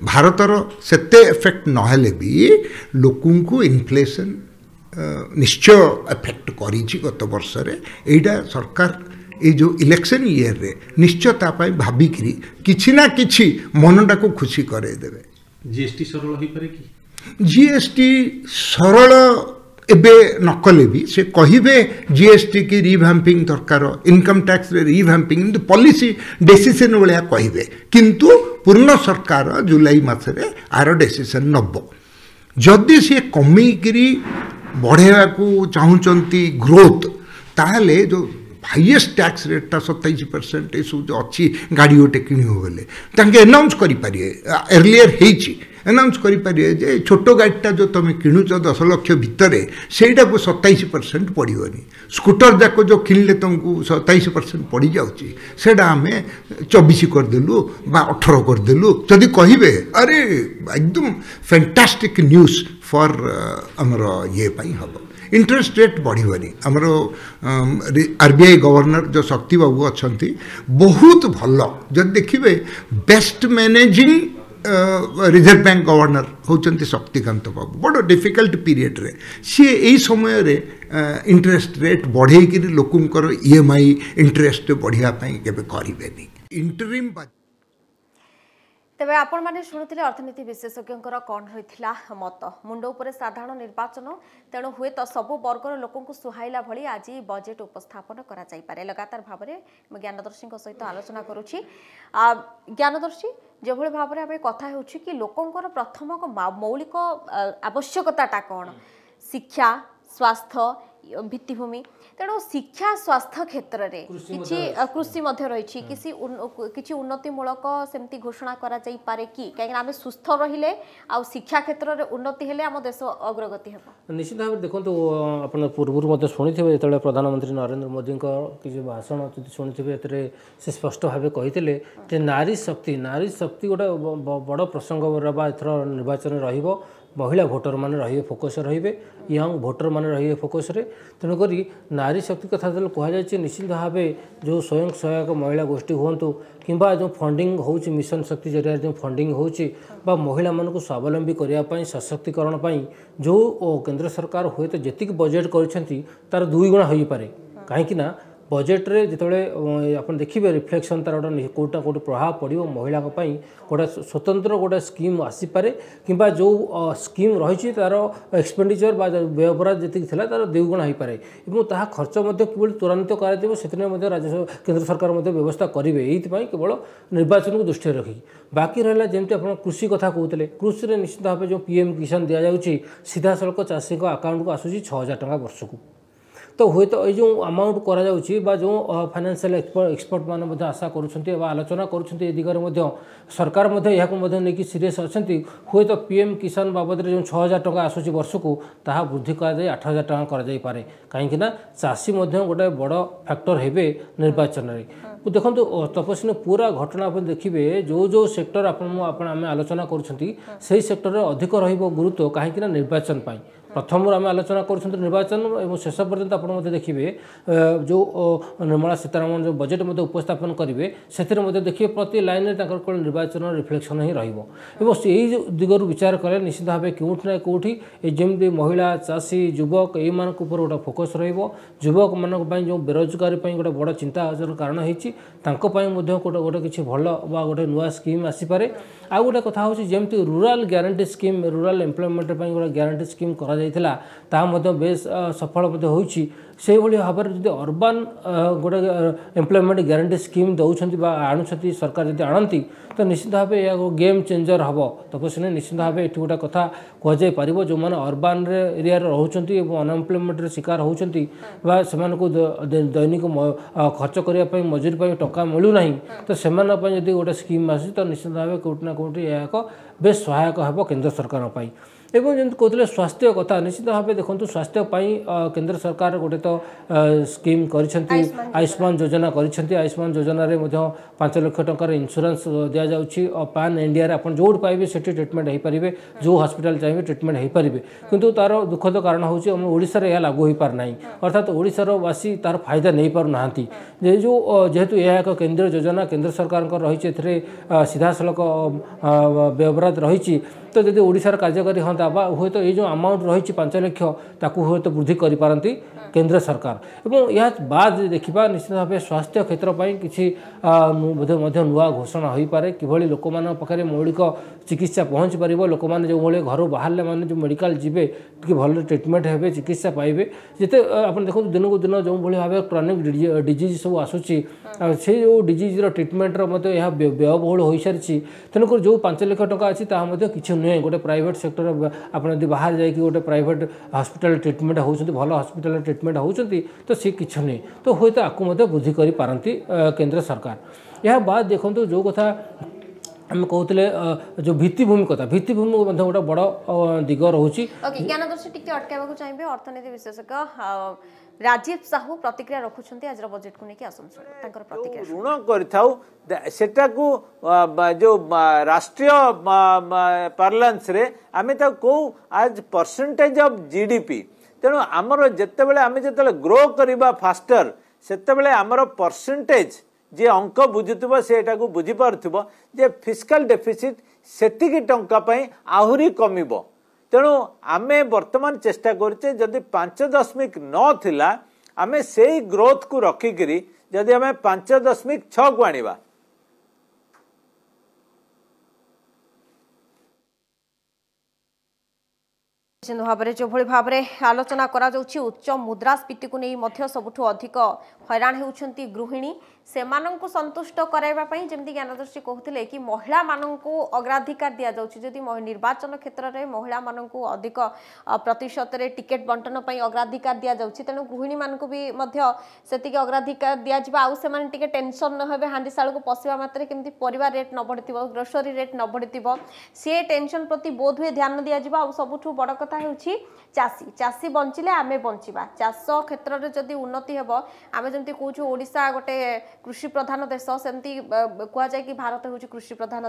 भारतर सेते इफेक्ट नहेले भी लोकों को इन्फ्लेशन निश्चय इफेक्ट करी गत वर्ष रे एटा सरकार ये जो इलेक्शन ईयर रे निश्चय तापाई भाबिकी किछि ना किछि मनटा को खुशी करे देबे जीएसटी सरल होई पारे कि जीएसटी सरल एबे नकले भी से कहिबे जीएसटी की रिभैम्पिंग दरकार इनकम टैक्स रे रिभैम्पिंग पॉलिसी डिसीजन भलिया कहिबे किंतु पूर्ण सरकार जुलाई मासरे आर डिसीजन नब जदि से कमीकरी बढ़ेवा को चाहूँगी ग्रोथ ताहले जो हाईएस्ट टैक्स रेटा 27% ये सब जो अच्छी गाड़ी गोटे किण बोले एनाउंस करें अर्लियर एनाउंस करें जे छोट गाड़ीटा जो तुम किणुच 10 लाख भितर सेटा को 27% पड़ोनी स्कूटर जाक जो किणले तुमको 27% पड़ जाऊँगी आम 24 करदेलु 18 करदेलु जदि कहे अरे एकदम फैंटास्टिक न्यूज फॉर आमर ये हम इंटरेस्ट रेट बढ़ी आमर आरबीआई गवर्नर जो शक्ति बाबू अच्छा बहुत भल जब देखिए best managing reserve bank governor होचंती शक्तिकांत बाबू बड़ डिफिकल्ट पीरियड रे सी यही समय रे इंटरेस्ट रेट बढ़े लोकंकर ईएमआई इंटरेस्ट बढ़ापी केबे करेनि इंटरिम तेबे आपण माने शुणुथिले अर्थनीति विशेषज्ञंकर कौन होइथिला मत मुंड उपरे साधारण निर्वाचन तेणु हुए तो सबु वर्गर लोकंकु सुहाइला भली आज बजेट उपस्थापन करा जाई पारे लगातार भाबरे ज्ञानदर्शी सहित आलोचना करूछि ज्ञानदर्शी जेभଳି भाबरे आमे कथा होछि कि लोकंकर प्रथम मौलिक आवश्यकताटा कोन शिक्षा स्वास्थ्य भित्तिभूमि तेणु शिक्षा स्वास्थ्य क्षेत्र में कृषि रही किसी उन्नतिमूलक सेमती घोषणा करा जाई पारे कि कहीं आम सुस्थ रहिले आ शिक्षा क्षेत्र में उन्नति हेले आम देश अग्रगति हेबो निश्चित भाव देखो आप पूर्व शुणी जो प्रधानमंत्री नरेंद्र मोदी किसी भाषण शुणी से स्पष्ट भाव कही नारी शक्ति गोटे बड़ प्रसंग एथर निर्वाचन रहिबो महिला भोटर माने रहिए फोकस रहिबे यंग भोटर माने रहिए फोकस रे तेणुक नारी शक्ति कथा जो कहुई निश्चित भाव जो स्वयं सहायक महिला गोष्ठी हूँ कि जो फंडिंग हो मिशन शक्ति जरिया जो फंडिंग हो महिला मानक स्वावलंबी करने सशक्तिकरण जो केंद्र सरकार हुए तो जी बजेट कर 2 गुणा हो पारे कहीं बजेट रे जिते आप देखिए रिफ्लेक्शन तार गोटे कौटा कौट प्रभाव पड़ो महिला गोटे स्वतंत्र गोटे स्कीम आसीपे कि जो स्कीम रही तार एक्सपेंडिचर व्ययबराद जी थी तार 2 गुणा हो पारे और खर्च कि त्वरान्वित कर राज्य केंद्र सरकार व्यवस्था करेंगे ये केवल निर्वाचन को दृष्टि रखी बाकी रहा जमी आप कृषि कथा कहते कृषि में निश्चित भाव जो पीएम किसान दि जाऊँगी सीधा सड़क चाषी अकाउंट को आसूँ 6,000 टଙ୍କା वर्ष को तो हुए तो ये जो अमाउंट करा जो फाइनेंशियल एक्सपर्ट मैंने आशा करुँच आलोचना करुँच दिगरे सरकार नहीं सीरीयस अच्छा हुए तो पीएम किसान बाबद जो 6,000 टଙ୍କା आसूँ वर्ष को ता वृद्धि कर 8,000 टଙ୍କା कर कहीं चाषी गोटे बड़ फैक्टर हेबे निर्वाचन में देखो तपस्वी पूरा घटना आप देखिए जो सेक्टर आम आलोचना कर सेक्टर अधिक गुरुत्व कहीं निर्वाचन प्रथम आम आलोचना कर निर्वाचन और शेष पर्यंत आप देखिए जो निर्मला सीतारमण जो बजेट उपस्थापन करेंगे से देखिए प्रति लाइन में निर्वाचन रिफ्लेक्शन ही रही दिगरू विचार कले निश्चित भाव कौटी ना कौटी जमी महिला चाषी युवक ये गोटे फोकस रुवक मान जो बेरोजगारी गोटे बड़ चिंता कारण होती गोटे किसी भल गोटे नुआ स्कीम आसीपे आ गोटे कथा हूँ जमी rural guarantee scheme rural employment गोटे ग्यारंटी स्कीम करा बेस सफल से भाव में जो अर्बान गोटे एम्प्लॉयमेंट ग्यारंटी स्कीम दौरान आणुंट सरकार जब आणती तो निश्चित भाव यह गेम चेंजर हम तपस्वी निश्चित भाव ये गोटे कथा कहुपर जो मैंने अर्बान एरिया रोच अनएम्प्लॉयमेंट शिकार होती दैनिक खर्च करने मजूरी टका मिलूना तो से गोटे स्कीम आस तो निश्चित भाव कौटी ना कौटी यह एक बेस सहायक हम केंद्र सरकार एवं जमी कहते स्वास्थ्य कथा निश्चित भाव देखो स्वास्थ्य केंद्र सरकार गोटे तो स्कीम कर आयुष्मान योजना कर आयुष्मान योजना 5 लाख टंकार इंश्योरेंस दि जाऊँगी पान इंडिया आप जो पाइबे से ट्रिटमेंट हो पारे जो हॉस्पिटल चाहिए ट्रिटमेंट हो पारे किंतु तार दुखद कारण हूँ ओडिशा यह लागू हो पारना अर्थात ओडिशार वासी तार फायदा नहीं पारना जो जेहेतु यह एक केंद्रीय योजना केंद्र सरकार रही सीधा सड़क व्यवहार रही तो जदि ओडिशार कार्यकारी हाँ हूँ तो ये जो अमाउंट रही 5 लाख ताकू हूँ तो वृद्धि करिपारती केंद्र सरकार एवं यह बाद देखा निश्चित भाव स्वास्थ्य क्षेत्र पर किसी नुआ घोषणा हो पारे किभली लोक पाखे मौलिक चिकित्सा पहुँच पार लोक मैंने जो भाई घर बाहर मैंने जो मेडिकल जीवे कि भल ट्रिटमेंट हे चिकित्सा पाइबे जिते आप देखो दिन को दिन जो भाव क्रॉनिक डिजीज सब आसूसी से जो डिजीज ट्रिटमेंट यह व्ययबहुल हो सारी तेणुक जो 5 लाख टंका अच्छी किसी नुहे गोटे प्राइवेट सेक्टर आप बाहर जाकि गोटे प्राइवेट हॉस्पिटल ट्रिटमेंट होती भल हॉस्पिटल ट्रिटमेंट होती तो सी किसी नुहे तो हूँ आपको वृद्धि कर पारती केंद्र सरकार यह बाद देखो जो कथा आम कहते जो भित्तिभूमि कथा भित्तिभूमि गोटे बड़ दिग रोचे ज्ञानदर्शी टी अटकाइबा चाहिए अर्थनीति विशेषज्ञ राजीव साहू प्रतिक्रिया रखुंट आज बजेट को लेकिन प्रतिक्रिया ऋण करता जो राष्ट्रीय पार्लांस रे आमे कौ आज परसेंटेज ऑफ जीडीपी तेणु आमर जितेबाला आम जो ग्रो करवा फास्टर से आमर परसेंटेज जे अंक बुझुव सेटा को बुझी पार्थ्व जे फिस्कल डेफिसिट सेतिकी टंका पई आहुरी कमिबो तेणु आमे वर्तमान चेष्टा करचे जदि 5.9 थिला आमे सेही ग्रोथ को रखिकरी जदि आमे 5.6 को आनिबा भाव में जो भाव में आलोचना करा उच्च मुद्रास्फीति को नहीं सबुठु अधिक हैरान होती गृहिणी से संतुष्ट कराइबापी जमी ज्ञानदर्शी कहते कि महिला मानू अग्राधिकार दि जाऊँगी निर्वाचन क्षेत्र में महिला मानू अधिक प्रतिशत टिकेट बंटन अग्राधिकार दि जाऊँगी तेणु गृहिणी मानू भी से अग्राधिकार दिजावे टेंशन न हे हांडीशाल को पशिया मात्रे केमती परिवार रेट न बढ़ी ग्रोसरी रेट न बढ़ी सी टेंशन प्रति बोध हुए ध्यान दि सबुठु बड़ कथा चाषी चाषी बंचिले आमे बंचिबा चाष क्षेत्र में जदि उन्नति हेबो आमे जंती कहूछु ओडिशा गोटे कृषि प्रधान देश सेमती कुआ जाय कि भारत होउछि कृषि प्रधान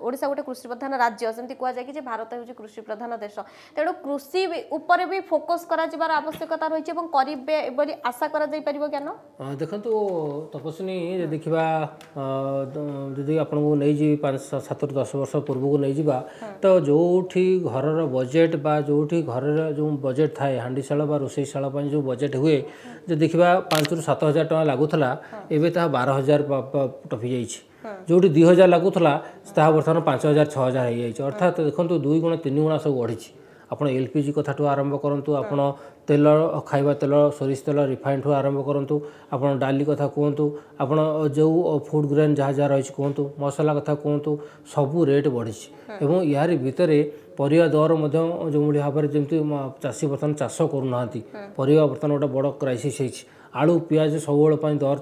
ओडिशा गोटे कृषि प्रधान राज्य सेमती कुआ जाय कि जे भारत होउछि कृषि प्रधान देश तेणु कृषि ऊपर भी फोकस करा जिबार आवश्यकता रहिछि एवं करिबे बोली आशा करा जाय परिबो ज्ञान देखंतु तपस्विनी देखिबा जदि आपन को नै जी 5-7-10 वर्ष पूर्व को नै जिबा तो जोठी घरर बजेट बा जो घर जो बजेट थाए हांडीशाल बा रोषैशाल जो बजेट हुए जो देखा 5 ରୁ 7 हजार टका लगुला एवं 12,000 टपी जाइए जो 2,000 लगुला बर्तमान 5,000 6,000 हो अर्थात देखो 2 गुण 3 गुणा सब बढ़ी आप एलपीजी कथा आरंभ करूँ आप तेल खाइबा तेल सोरिष तेल रिफाइंड ठू आरंभ करूँ आप डाली कथा कहतु आप जो फूड ग्रेन जहाँ जहाँ रही कहतु मसला कथा कहतु सबू रेट बढ़ी एवं यार भितर परिया दर जो भाव में जमी चाषी बर्तमान चाष करूना परिया बर्तमान गोटे बड़ क्राइसिस होती आलू पियाज सब दर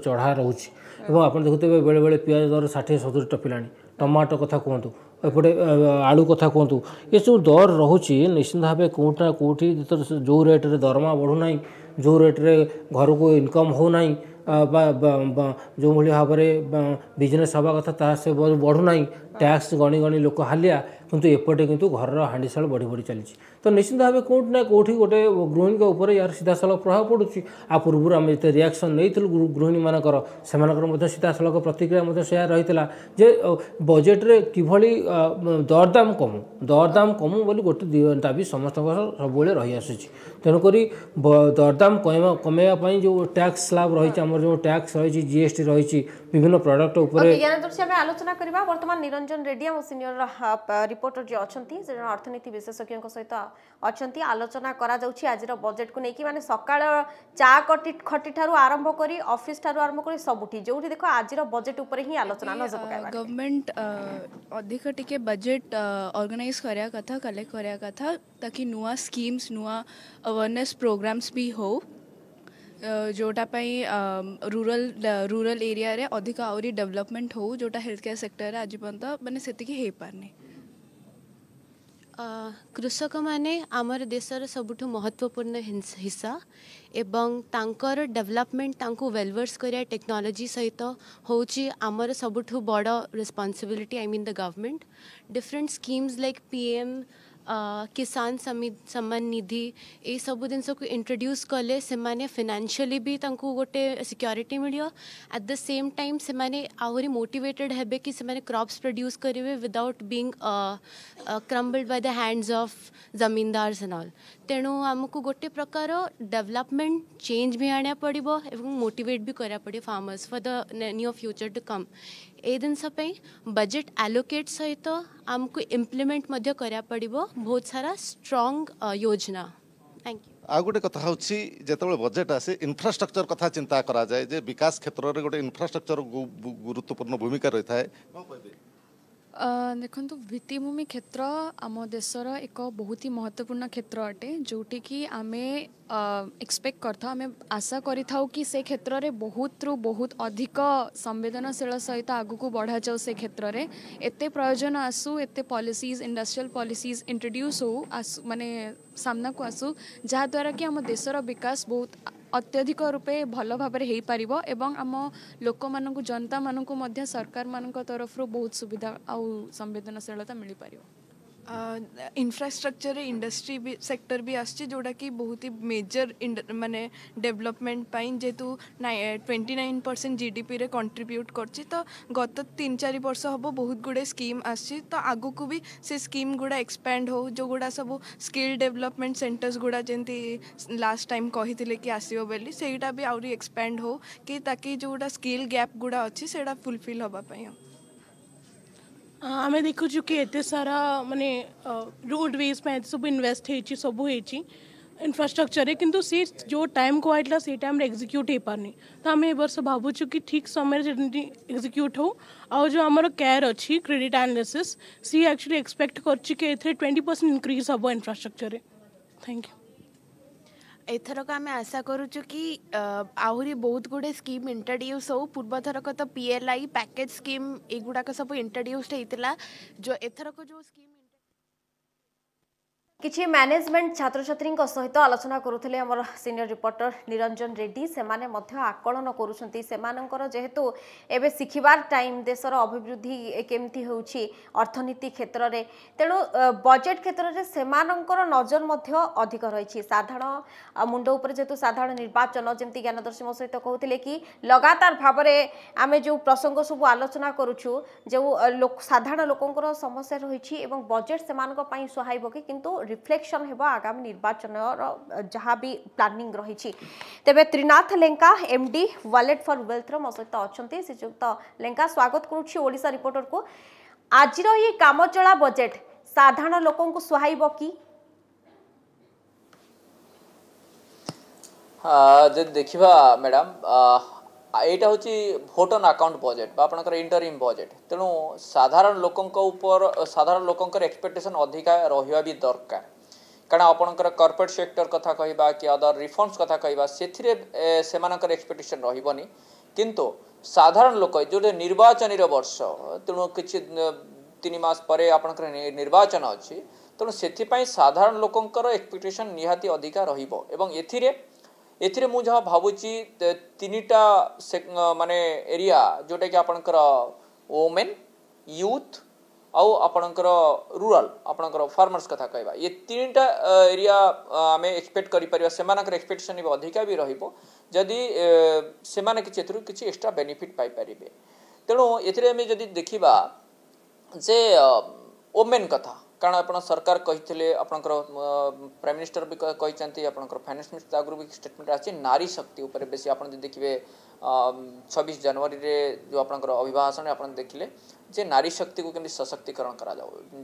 चढ़ा रोचे और आप देखुए बेले बेले पियाज दर 60-70 टपिला टमाटो कथा कहतु एपटे आलू कथा कहतु ये सब दर रोचे निश्चित भाव कौटा कौटी जो रेट्रे दरमा बढ़ूना जो रेट्रे घर को इनकम होना जो भाव में बिजनेस हवा कथा ता से बढ़ूना टैक्स गणी गणी लोक हालिया किंतु एपटे किंतु घर हांडीशाल बढ़ी बढ़ी चली तो निश्चित भाव कौटी ना कौटी गोटे गृहिणी उपर यार सीधा साल प्रभाव पड़ुची आ पूर्व आम जिते रिएक्शन नहीं गृहिणी मानकर से सीधा साल प्रतिक्रिया से रही जे बजेट रे किभली दरदाम कमु बोली गोटे दाबी समस्त सब रही आसूची तेणुक दरदाम कमेवाई जो टैक्स स्लैब रही आम जो टैक्स रही जीएसटी रही विभिन्न प्रोडक्ट आलोचना करबा वर्तमान निरंजन रेड्डी हम सीनियर रिपोर्टर जो अच्छा अर्थनीति विशेषज्ञ सहित अच्छा आलोचना करा जाउछि आज बजेट को लेकिन माने सकाळ चा खटी ठारू आरंभ करी ऑफिस ठारू आरंभ करी सबुठी जोठी देखो आज बजेट ऊपर ही आलोचना नजर पकाइबा गवर्नमेंट अधिक टिके बजेट ऑर्गेनाइज करया कथा कलेक्ट करया कथा ताकि नुआ स्कीम्स नुआ अवेयरनेस प्रोग्राम्स भी हो जोटा रूरल एरिया रे अधिक आउरी डेवलपमेंट हो जोटा हेल्थ केयर सेक्टर आज पर्यंत माने सेतिकी हे पारने कृषक माने आमर देशर सबुठु महत्वपूर्ण हिस्सा एवं तांकर डेवलपमेंट तांको वेलवर्स करिया टेक्नोलॉजी सहित होची आमर सबुठु बड़ responsibility I mean the government different schemes like PM किसान सम्मान निधि ये सब जिन को इंट्रोड्यूस कले से माने फाइनेंशियली भी तांको गोटे सिक्योरिटी मिलियो एट द सेम टाइम से माने आहुरी मोटिवेटेड हेबे कि से माने क्रॉप्स प्रोड्यूस करिवे without being crumbled by the hands of zamindars and all तेणु आमको गोटे प्रकार डेवलपमेंट चेंज भी आने पड़िबो एवं मोटिवेट भी करा पड़े farmers for the near future to come a जिनस बजेट एलोकेट सहित आमको इम्प्लीमेंट मध्य करा पड़िबो बहुत सारा स्ट्रॉन्ग योजना। Thank you. आ गोटे कथा होछि जेतेबेले बजेट आसे इंफ्रास्ट्रक्चर कथा चिंता करा जाए जे विकास क्षेत्र रे गोटे इंफ्रास्ट्रक्चर गुरुत्वपूर्ण भूमिका रही थाए देखो भित्तिभूमि क्षेत्र आम देशर एक बहुत ही महत्वपूर्ण क्षेत्र अटे जोटी कि आमे एक्सपेक्ट करता आमे आशा करि थाउ कि से क्षेत्र रे बहुत रु बहुत अधिक संवेदनशील सहित आगु को बढ़ा जाऊ से क्षेत्र रे एते प्रयोजन आसु एते पॉलिसीज इंडस्ट्रियल पॉलिसीज इंट्रोड्यूस हो आसु माने सामना को आसु जहा द्वारा कि आम देशर विकास बहुत अत्यधिक रूपे भल भाव में हो पारिबो एवं आम लोक मानकु जनता मानकु मध्य सरकार मानक तरफ बहुत सुविधा आउ संवेदनशीलता मिल पारिबो। इंफ्रास्ट्रक्चर इंडस्ट्री भी सेक्टर भी आछि जोड़ा कि बहुत ही मेजर माने डेवलपमेंट पाइन जेतु 29% जीडीपी रे कंट्रीब्यूट करछि तो गत 3-4 वर्ष हबो बहुत गुडे स्कीम आछि तो आगु को भी से स्कीम गुडा एक्सपैंड हो जो गुडा सब स्किल डेवलपमेंट सेंटर्स गुडा जेंती लास्ट टाइम कहिथिले कि आसीबो बेली सेटा भी आउरी एक्सपैंड हो कि ताकि जोड़ा स्किल गैप गुडा अछि सेटा फुलफिल होबा पई आम देखु कि एत सारा माने रोडवेज में सब इन्वेस्ट हो सब इंफ्रास्ट्रक्चर किंतु सी जो टाइम को आइला से टाइम एग्जीक्यूट हो पारनी तो आम ए वर्ष भावुँ कि ठीक समय एग्जीक्यूट हो आ जो आमर केयर अच्छी क्रेडिट एनालिसिस सी एक्चुअली एक्सपेक्ट कर 20% इंक्रीज हम इंफ्रास्ट्रक्चर। Thank you. एथरक आम आशा करुचु कि आहुरी बहुत गुड़े स्कीम इंट्रोड्यूस हो पूर्व थरक तो पीएलआई पैकेज स्कीम एगुड़ाक सब इंट्रोड्यूस्ड होता जो एथरक जो स्कीम किछि मैनेजमेंट छात्र छात्री सहित आलोचना करुले आमर सीनियर रिपोर्टर निरंजन रेड्डी से माने मध्य आकलन करुछंती सेमानंकर जेहेतु एबे सिखिबार टाइम देशर अभिवृद्धि केमती होउछि अर्थनीति क्षेत्र रे तेणु बजेट क्षेत्र रे सेमानंकर नजर मध्य अधिक रहिछि साधारण मुंड ऊपर जेतु साधारण निर्वाचन जेमती ज्ञानदर्शी मो सहित कहउतिले कि लगातार भाबरे आमे जो प्रसंग सब आलोचना करूछु जो साधारण लोकंकर समस्या रहिछि एवं बजेट सेमानक पई सहायब कि किंतु रिफ्लेक्शन हेबा आगामी निर्वाचन जहाँ भी प्लानिंग रही तेबे Trinath Lenka MD wallet for wealth मो सहित अच्छा श्रीजुक्त लेंका स्वागत करुच्ची ओडिशा रिपोर्टर को आज ये कामचला बजेट साधारण लोक सुहाइब कि देखा मैडम एटा हूँ भोट ऑन अकाउंट बजेट आपनकर इंटरिम बजेट तेणु साधारण साधारण लोकंकर एक्सपेक्टेशन अधिका रहिबा भी दरकार कारण आपनकर कॉर्पोरेट सेक्टर कथा कहबा कि अदर रिफॉर्म्स कथा कहबा सेथिरे सेमानकर एक्सपेक्टेशन रहिबनी किंतु साधारण लोक जो निर्वाचन वर्ष तेणु किछि 3 मास परे आपनकर निर्वाचन अछि तेणु सेथिपई साधारण लोकंकर एक्सपेक्टेशन निहाती अधिका रहिबो एवं एथिरे मु जहाँ भावुची 3टा माने एरिया जोटा कि आपनकर वोमेन यूथ आउ आपनकर रूरल आपनकर फार्मर्स कथा कहबा ये 3टा एरिया आमे एक्सपेक्ट करि परिबा सेमानकर एक्सपेक्टेशन भी अधिका भी रहिबो जदि सेमाने किछि एथरु किछि एक्स्ट्रा बेनिफिट पाई परिबे तेणु एथिरे आमे जदि देखिबा जे वोमेन कथा कारण आप सरकार कही आपंकर प्राइम मिनिस्टर भी कही आपंकर फाइनेंस मिनिस्टर आगु भी स्टेटमेंट आसी नारी शक्ति उपर बेसी आप देखिए 26 जनवरी रे जो आपंकर अभिभाषण आप देखिले जे नारी शक्ति को केमती सशक्तिकरण करा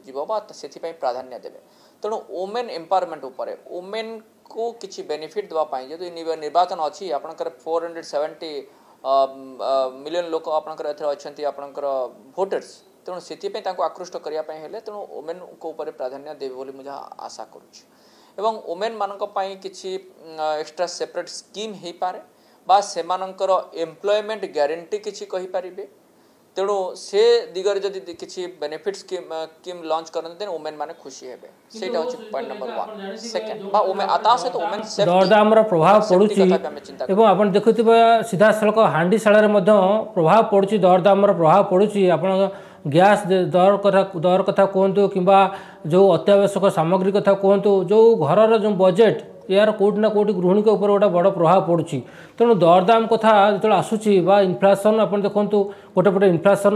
जीव से प्राधान्य देवे तेणु वोमेन एम्पावरमेंट उपर वोमेन को किसी बेनिफिट देवाई जो निर्वाचन अच्छी आपंकर 470 मिलियन लोक आपंकर अच्छा आपंकर भोटर्स तेणु से आकृष्ट करने तेणु वोमेन को ऊपर प्राधान्य देवे बोली मुझे आशा करुच्ची एवं वोमेन मानक पई किछि एक्स्ट्रा सेपरेट स्कीम हो पारे बा सेमानंकर एम्प्लॉयमेंट गारंटी किछि कहि पारिबे तेणु से दिगरे जदि किछि बेनिफिट स्कीम लॉन्च करन देन वोमेन माने खुशी हेबे सेटा होछि पॉइंट नंबर 1 सेकंड बा वोमेन आतास तो वोमेन सेफ्टी दरदामर प्रभाव पड़ुछि एवं आपण देखुथिबा सीधा सड़क हांडी शाळा रे मध्ये प्रभाव पड़ुछि दरदामर प्रभाव पड़ुछि आपण गैस दर कथा कहतु कि जो अत्यावश्यक सामग्री कथा कहतु जो घर जो बजेट यार कौटि ना कौटि गृहिणी के ऊपर गोटे बड़ प्रभाव पड़ुछि तेणु दरदाम कथा जो आसूची इनफ्लेशन आप देखूँ गोटे पटे इनफ्लेशन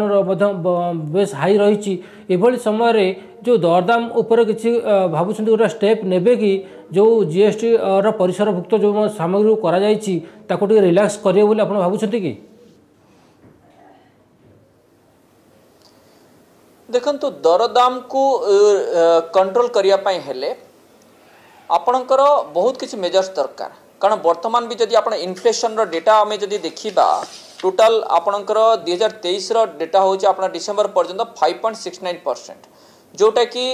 बेस हाई रही एभली समय जो दरदाम उपर किसी भावुं गोटे स्टेप नेबे कि जो जीएसटी परिसरभुक्त जो सामग्री कर रिलैक्स करेंगे बोली आप भावुं कि देखंतु दरदाम को कंट्रोल करने हेले आपणकर बहुत किसी मेजर्स दरकार कारण वर्तमान भी जदि आपण इन्फ्लेशन रो डेटा आमे जदि देखिबा टोटल आपणकर 2023 रो डेटा होची आपण डिसेंबर पर्यंत 5.69% जोटा कि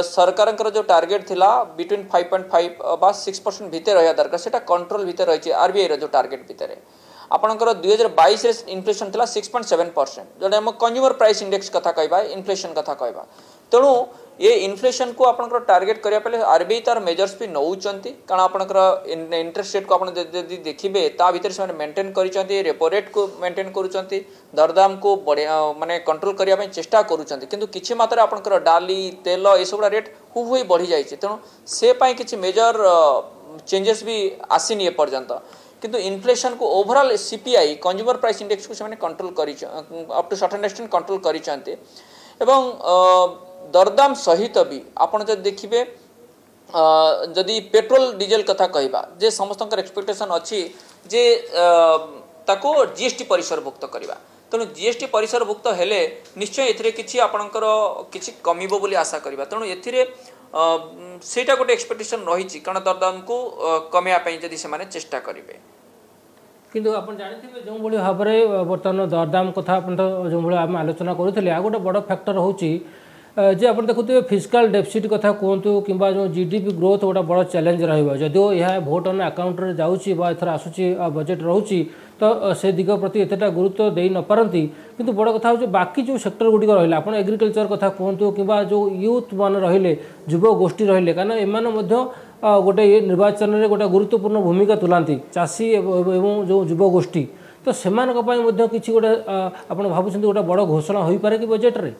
सरकार जो टार्गेट थिला बिटवीन 5.5 बा 6% भितर रहया दरकार सेटा कंट्रोल भितर रही आरबीआई रो जो टार्गेट भितर आपणकर 2022 रे इन्फ्लेशन थिला 6.7% जोटा हम कंज्यूमर प्राइस इंडेक्स कथा कहबा इन्फ्लेशन कथा कहबा तेणु ये इन्फ्लेशन को आपनकर टार्गेट करिया पले आरबीआई तार मेजर्स भी नउचंती कारण आपनकर इंटरेस्ट रेट को आपण जदी देखिबे ता भीतर से मेंटेन करिसंती रेपो रेट को मेंटेन करूचंती दरदाम को माने कंट्रोल करिया पय चेष्टा करूचंती किंतु किछि मात्रा आपनकर डाली तेल ए सब रेट हुई बढ़ी जाइछि तेणु से पय किछि मेजर चेंजेस भी आसीनी ए पर्यंत किंतु इन्फ्लेशन को overall CPI consumer price index को से कंट्रोल करि up to certain extent control करिसंती एवं दरदाम सहित भी आपन जब देखिए जदि पेट्रोल डीजेल कथा कहबा जे समस्त एक्सपेक्टेशन अच्छी जे ताको जीएसटी परिसरभुक्त करबा तेणु जीएसटी परिसरभुक्त हेले निश्चय एथिरे किछि आपनकर किछि कमिबो बोली आशा करबा तेणु एथिरे सेटा गोटे एक्सपेक्टेशन रही कारण दरदाम को कमेया पई जदि से माने चेष्टा करिवे किंतु आप जानते जो भाव में बर्तमान दरदाम कथा आप जो आम आलोचना करूँ आ गोटे बड़ फैक्टर होची जे आप देखुए फिस्काल डेफिसिट कथा कहतु कि जो जीडीपी ग्रोथ गोटे बड़ चैलेंज रदियो यह भोट ऑन अकाउंट रे जाऊँगी एथर आसूची बजेट रोचे तो से दिग प्रति एतटा गुरुत्व दे न पारती किंतु बड़ कथा हो बाकी जो सेक्टर गुड़िक रहा आप एग्रिकल्चर कथा कहतु कि जो यूथ मान रहिले युव गोष्ठी रहिले कारण एम गोटे निर्वाचन में गोटे गुरुत्वपूर्ण भूमिका तुलांती चाषी एवं जो युव गोष्ठी तो से किसी गोटे आप भावुं गोटे बड़ घोषणा हो पारे कि बजेट रे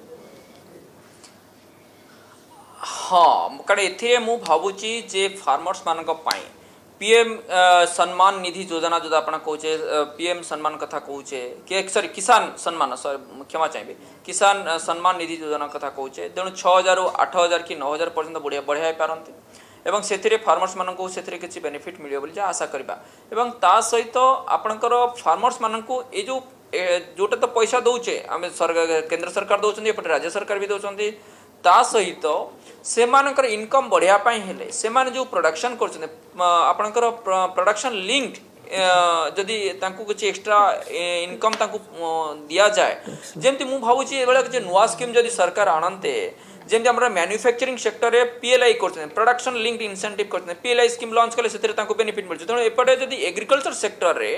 हाँ कारण एथिरे मु भावुची जे फार्मर्स मानक पाई पीएम सम्मान निधि योजना जो आप कहे पीएम सम्मान कथा कहे कि सॉरी किसान सम्मान सॉरी क्षमा चाहिए किसान सम्मान निधि योजना कथा कहे तेणु 6000 8000 कि 9000 पर्यंत बढ़िया पारती एवं से फार्मर्स मानक से किसी बेनिफिट मिले बोली आशा करवा एवं ता सहित आपणकर फार्मर्स मानक ये जो जोटा तो पैसा दौचे आम केंद्र सरकार दौरान एपटे राज्य सरकार भी दौरान ता सहित से मानकर इनकम बढ़िया हेले से माने जो प्रोडक्शन कर प्रोडक्शन लिंक्ड जदि किसी एक्स्ट्रा इनकम दिया जाए जमती मु भावुची एभला किसी नुआ स्कीम जदि सरकार आणते जमती आम मैन्युफैक्चरिंग सेक्टर में पीएलआई कर प्रोडक्शन लिंक्ड इंसेंटिव कर पीएलआई स्कीम लॉन्च कले से बेनिफिट मिलছে तेणु एपटे जदि एग्रीकल्चर सेक्टर रे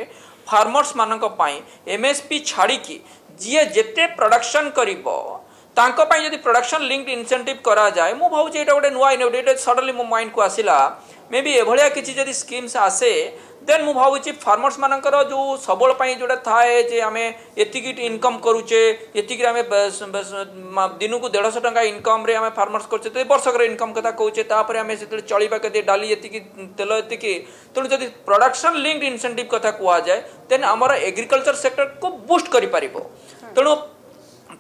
फार्मर्स मानक पाई एमएसपी छाड़ी की जी जेते प्रोडक्शन करिवो तांको पाई यदि प्रोडक्शन लिंक्ड इंसेंटिव करा जाए मु भावुची एटा गोटे नुआ इनोवेटिव सडनली मो माइंड को आसिला मे बी एभलिया किछि जदि स्कीम्स आसे देन मु भावुची फार्मर्स मानकर जो सबल पाई जोटा थाए जे आमे एतिकी इनकम करूचे एतिकी आमे दिन को 150 टंका इनकम रे आमे फार्मर्स करचे तो वर्षकर इनकम कथा कहूचे तापर आमे से चलिबा के डाली एतिकी तेल एतिकी तेणु जदि प्रोडक्शन लिंक्ड इंसेंटिव कथा कुआ जाए देन हमर एग्रीकल्चर सेक्टर को बूस्ट करि पारिबो तेणु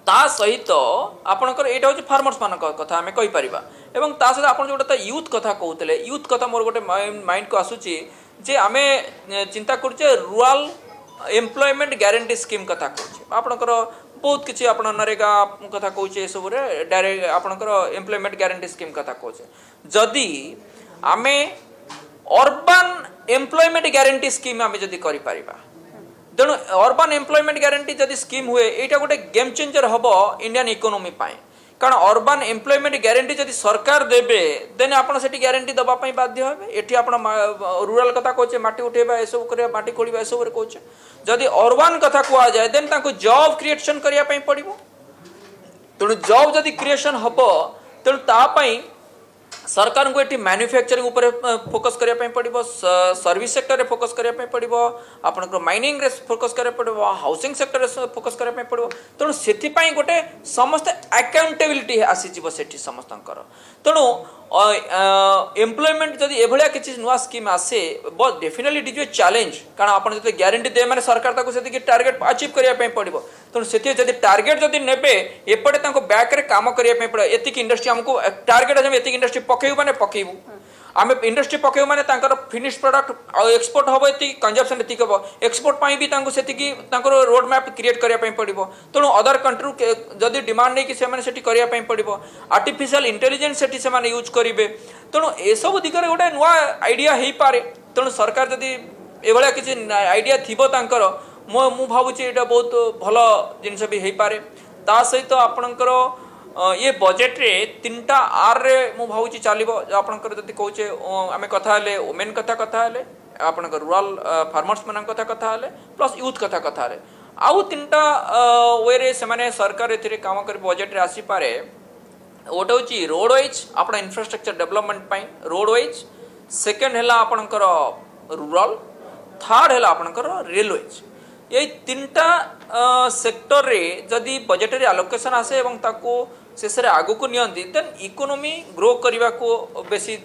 ता सहित आपणकर एटा होची फार्मर्स मानक कथा आमे कहि परिबा एवं ता सहित आपण जोटा यूथ कथा कहउतले यूथ कथा मोर गोटे माइंड को आसुची जे आमे चिंता करछे रूरल एम्प्लॉयमेंट गारंटी स्कीम कथा कहउछे आपणकर बहुत किछि आपण नरेगा कथा कहउछे सब रे डायरेक्ट आपणकर एम्प्लॉयमेंट गारंटी स्कीम कथा कहउछे जदी आमे अर्बन एम्प्लॉयमेंट गारंटी स्कीम आमे जदी करि परिबा तेणु अर्बन एम्प्लॉयमेंट गारंटी जदि स्कीम हुए यहाँ गोटे गेम चेंजर हम इंडियन इकोनॉमी कारण अर्बन एम्प्लॉयमेंट गारंटी जदि सरकार देबे देन आपन सेठी गारंटी दबापाई बाध्य हेबे एठी आपन रूरल कथा कहचे माटी उठेबा ए सब करे माटी खोलिबा ए सब रे कहचे जदि अर्बन कथा कुआ जाए देन ताको जॉब क्रिएशन करिया पई पड़िबो तेणु जॉब जदि क्रिएशन हबो तेणु ता पई सरकार को ये मैन्युफैक्चरिंग उपर फोकस करने पड़ो, सर्विस सेक्टर रे फोकस करने पड़ो, आपन माइनिंग रे फोकस करने पड़ो, हाउसिंग सेक्टर रे फोकस करने पड़ो। तेणु से गोटे समस्त अकाउंटेबिलिटी आसीजी सेठी समस्तंकर। तेणु एम्प्लॉयमेंट जदि एभलिया किसी नुआ स्कीम आसे but definitely it is a challenge, कारण आपन जदि ग्यारंटी दे माने सरकार ताको सेति टारगेट अचीव करने पड़ो। तेणु से जदि टारगेट जदि नेबे एपटे ताको बैक रे काम करने पड़ो। एतिक इंडस्ट्री हमको टारगेट हम एतिक इंडस्ट्री पकेबू माने पकेबू, आम इंडस्ट्री पकेबू माने तांकर फिनिश प्रोडक्ट एक्सपोर्ट हम ये कंजम्पशन एतिक हम एक्सपोर्ट भी रोड मैप क्रिएट करने पड़ो। तेणु अदर कंट्री जदि डिमांड नहीं कि करने पड़ो, आर्टिफिशियल इंटेलिजेंस से यूज करेंगे। तेणु ये सब दिगरे गोटे नुआ आइडिया हो पारे। तेणु सरकार जदि एभलिया किसी आइडिया थी तांकर मु भावुची एटा बहुत भल जिनस भी हो पारे। ता सहित आपणकर ये बजेट रे 3टा आर रे मु भावुची चलिबो। आपणकर जदि कहूचे आमे कथा हेले वुमेन कथा हेले, आपणकर रूरल फार्मर्स मान कथा हेले, प्लस यूथ कथा हेले, आउ 3टा वे रे से माने सरकार एथिरे काम कर बजेट रे आसी पारे। ओटा होची रोड वाइज आपण इंफ्रास्ट्रक्चर डेवलपमेंट पाई रोड वाइज, सेकंड हैला आपणकर रूरल, थर्ड हैला आपणकर रेलवेज। ये 3टा सेक्टर रे जदि बजेट रे एलोकेशन आसे एवं ताको शेष आगु को नियंती देन इकोनॉमी ग्रो करने को बेसी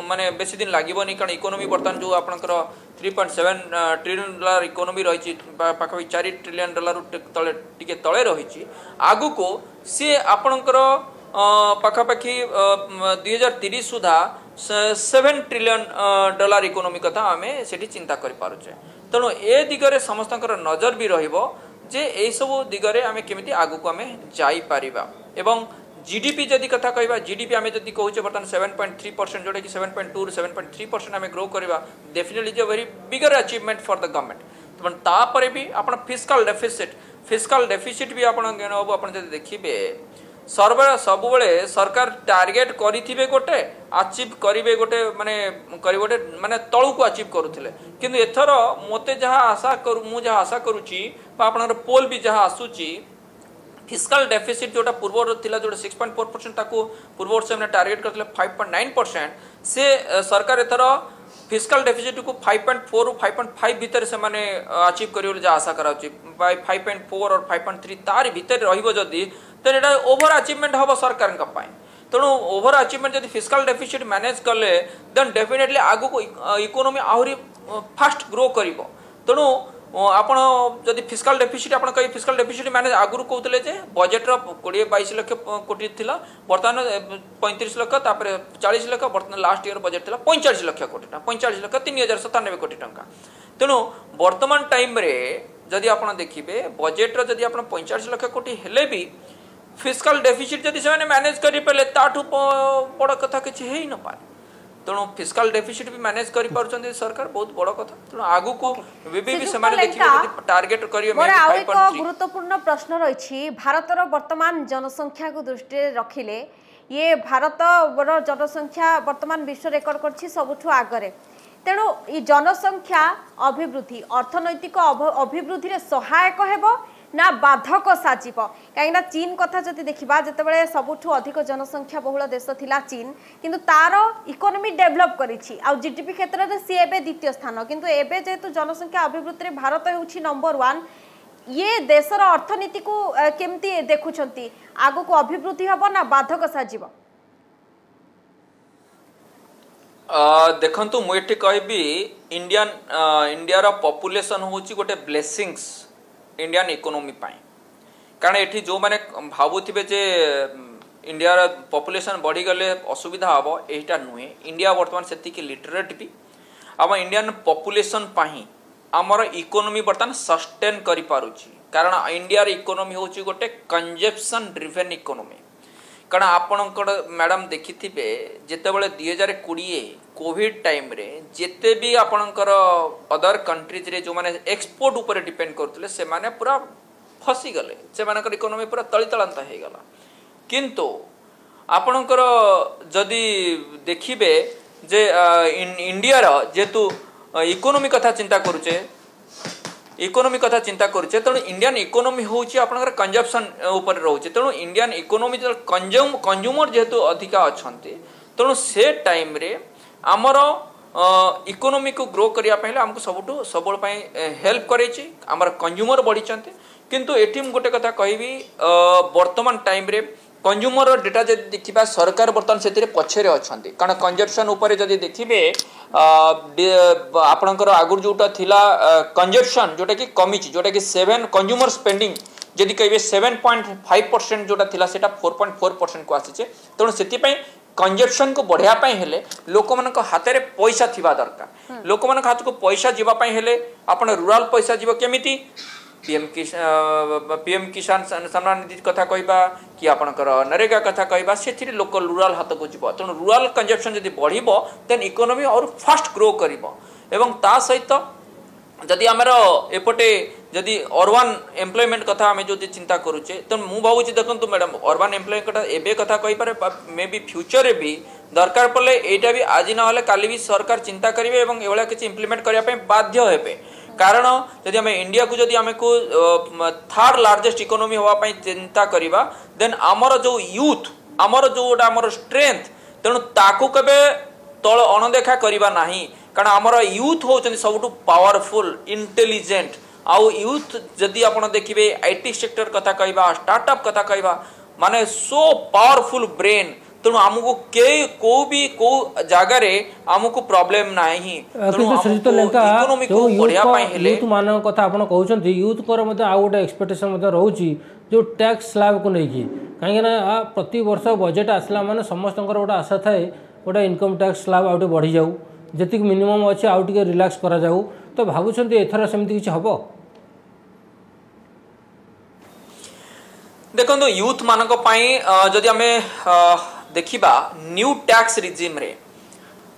माने बेसी दिन लागबनी। कारण इकोनॉमी बर्तमान जो आपनकर 3.7 ट्रिलियन डॉलर इकोनॉमी रही पाखा 4 ट्रिलियन डॉलर तले टिके तले रही आगु को सी आपनकर पाखापाखि 2030 सुधा 7 ट्रिलियन डॉलर इकोनॉमी कथा आमे सेठी चिंता करि पारुचे। तेणु ए दिगरे समस्तंकर नजर भी रहिबो जे ए सब दिगरे आमे केमिति आगु को आमे जाई पारिबा। एवं जीडीपी जदि कथा कहबा, जीडीपी आमे जदि कहूचे बर्तमान 7.3% जोटा कि 7.2 ରୁ 7.3% आमे ग्रो करबा, definitely is a very bigger achievement for the government. तमन तापरे भी आपण फिस्कल डेफिसिट भी आपण गेनबो। आपण जदि देखिबे सब बेले सरकार टार्गेट करिथिबे गोटे अचीव करिवे गोटे माने तळु को अचीव करूथिले, किंतु एथर मते जहा आशा करूची आपनर पोल भी जहा आसुची फिस्कल डेफिसिट जोटा पूर्व थिला जोटा 6.4% ताको पूर्व से हमने टार्गेट करथिले 5.9%, से सरकार एथर फिस्कल डेफिसिट को 5.4 ରୁ 5.5 भीतर से माने अचीव करियो जा आशा कराउची। बाय 5.4 और 5.3 तार भीतर रहिबो जदी तो एटा ओवर अचीवमेंट हम सरकार का पाए। तेणु ओवर अचीवमेंट जदि फिस्कल डेफिसिट मैनेज कले देन डेफिनेटली आगु को इकोनॉमी आहुरी फास्ट ग्रो करिवो। तेणु आपण जदि फिस्कल डेफिसिट आपण कहि फिस्कल डेफिसिट मैनेज आगु कहते जे बजेट रो 20-22 लाख कोटी थिला, वर्तमान 35 लाख तापर 40 लाख, वर्तमान लास्ट ईयर बजेट थिला 45 लाख कोटी, 45 लाख 3097 कोटी टंका। तेणु वर्तमान टाइम रे जदि आपण देखिबे बजेट रो जदि आपण 45 लाख कोटी हेले भी फिस्कल डेफिसिट जदि से मैनेज करि पले ताठू बड़ कथा किछि हेई न पाए। तेणु फिस्कल डेफिसिट भी मैनेज करि पारुछन्ती सरकार, बहुत बड़ कथा। तेणु आगु को भी से माने देखिबे टारगेट करियो। मोर आ एक गुरुत्वपूर्ण प्रश्न रहिछि, भारतर वर्तमान जनसंख्या को दृष्टि रखिले ये भारत रो जनसंख्या वर्तमान विश्व रेकर्ड करछि सबुठु आगरे। तेणु ई जनसंख्या अभिवृद्धि अर्थनैतिक अभिवृद्धि रे सहायक हेबो ना बाधक साजिब? कहीं चीन कथा जदि देखा जिते सबुठु अधिक जनसंख्या बहुल देश थिला चीन, किंतु तार इकोनॉमी डेवलप करिछि आ जीडीपी क्षेत्र में सी एबे द्वितीय स्थान, किंतु एबे जेतु जनसंख्या अभिवृद्धि रे भारत होउछि नंबर 1। ये देशर अर्थनीति को केमती देखुछंती, आगु को अभिवृद्धि हबो ना बाधक साजिब? देखंतु मु एठी कहबी इंडिया रो पॉपुलेशन होउछि गोटे ब्लेसिंग्स इंडियन इकोनॉमी पाई। कारण एठी जो माने भाबुथिबे जे इंडिया रो पॉपुलेशन बढ़ी गले असुविधा हबो, एटा नुहे। इंडिया वर्तमान सेति के लिटरेट भी अब इंडियन पॉपुलेशन पाही हमर इकोनॉमी वर्तमान सस्टेन करि पारुछि। कारण इंडिया रो इकोनॉमी होउछि गोटे कंजप्शन ड्रिवन इकोनॉमी। कारण आपणकर मैडम देखिथिबे जेतेबेले 2020 कोविड टाइम रे जेते भी आपणकर अदर कंट्रीज रे जो माने एक्सपोर्ट ऊपर डिपेंड करथले से माने पूरा फसी गले, से मानकर इकोनॉमी पूरा तळितळंता हे गला। किंतु आपणकर जदी देखिबे जे इंडिया रो जेतु इकोनॉमी कथा चिंता करूचे तेणु इंडियन इकोनॉमी होउची आपनकर कंजप्शन ऊपर रहउची। तेणु इंडियन इकोनॉमी कंज्यूमर जेहेतु अधिका अछंती, तेणु से टाइम रे आमर इकोनॉमी को ग्रो करिया पहले हमको सब हेल्प करेछि आमर कंज्यूमर बढ़ी किंतु एठी गोटे कथा कहबी वर्तमान टाइम रे कंज्यूमर डेटा जब देखा सरकार बर्तमान से पछरे अच्छा कारण कंजप्शन उपर जब देखिए आपणकर आगुर जोटा थिला कंजप्शन जोटा कि कमी जोटा कि 7 कंज्यूमर स्पेंडिंग जदि कहे 7.5% जोटा थिला सेटा 4.4% को आसी तेणु से कंजप्शन को बढ़ाई हेले लोक मान हाथ में पैसा थिबा दरकार लोक मान हाथ को पैसा जीवाई हेले आपण रूराल पैसा जीव केमिति पीएम किसान सम्मान निधि कथा कहबा कि आपणकर नरेगा कथा कहबा से लोक रूराल हाथ को जीव तेणु रूराल कंजप्शन जदि बढ़िबो देन इकोनॉमी और फास्ट ग्रो करिबो एवं ता सहित जदि आमर एपटे जदि अर्बान एम्प्लॉयमेंट कथा आम जो चिंता करुचे तो मु भावुची देखंतु मैडम अर्बान एम्प्लॉयमेंट एबे कथा कहि पारे मे बी फ्यूचर भी दरकार पड़े एटा भी आज ना होले काली भी सरकार चिंता करिवे एवं एवला किछि इंप्लीमेंट करिया पे बाध्य हेबे कारण जदि आम इंडिया को जदि आम को थर्ड लार्जेस्ट इकोनॉमी होवा पई चिंता करिवा देन आमर जो यूथ आमर जोटा आमर स्ट्रेंथ तेणु ताकू केबे तळ अणदेखा करिवा नाही कारण आमर यूथ होचंदी सबटु पावरफुल इंटेलिजेंट आउ यूथ जदि आपण देखिबे आईटी सेक्टर कथा कहबा स्टार्टअप कथा कहबा माने सो पावरफुल ब्रेन तेणु आमको को भी को जगार आमको प्रॉब्लम नाही इकोनॉमी को बढ़िया पाई हेले यूथ मान कथा आपण कहउछंती यूथ कर मते आ गोटे एक्सपेक्टेशन मते रहउची जो टैक्स स्लैब को नहीं कहीं प्रति वर्ष बजेट आसला माने समस्त गोटे आशा थाए गोटे इनकम टैक्स स्लैब आउटे बढ़ी जाऊ जी मिनिमम अच्छे आउ टे रिलैक्स करा जाऊ तो भावुं एथर सेमती किछि हबो देखो यूथ मानक पाई जदि आमे देखिबा न्यू टैक्स रिजिम रे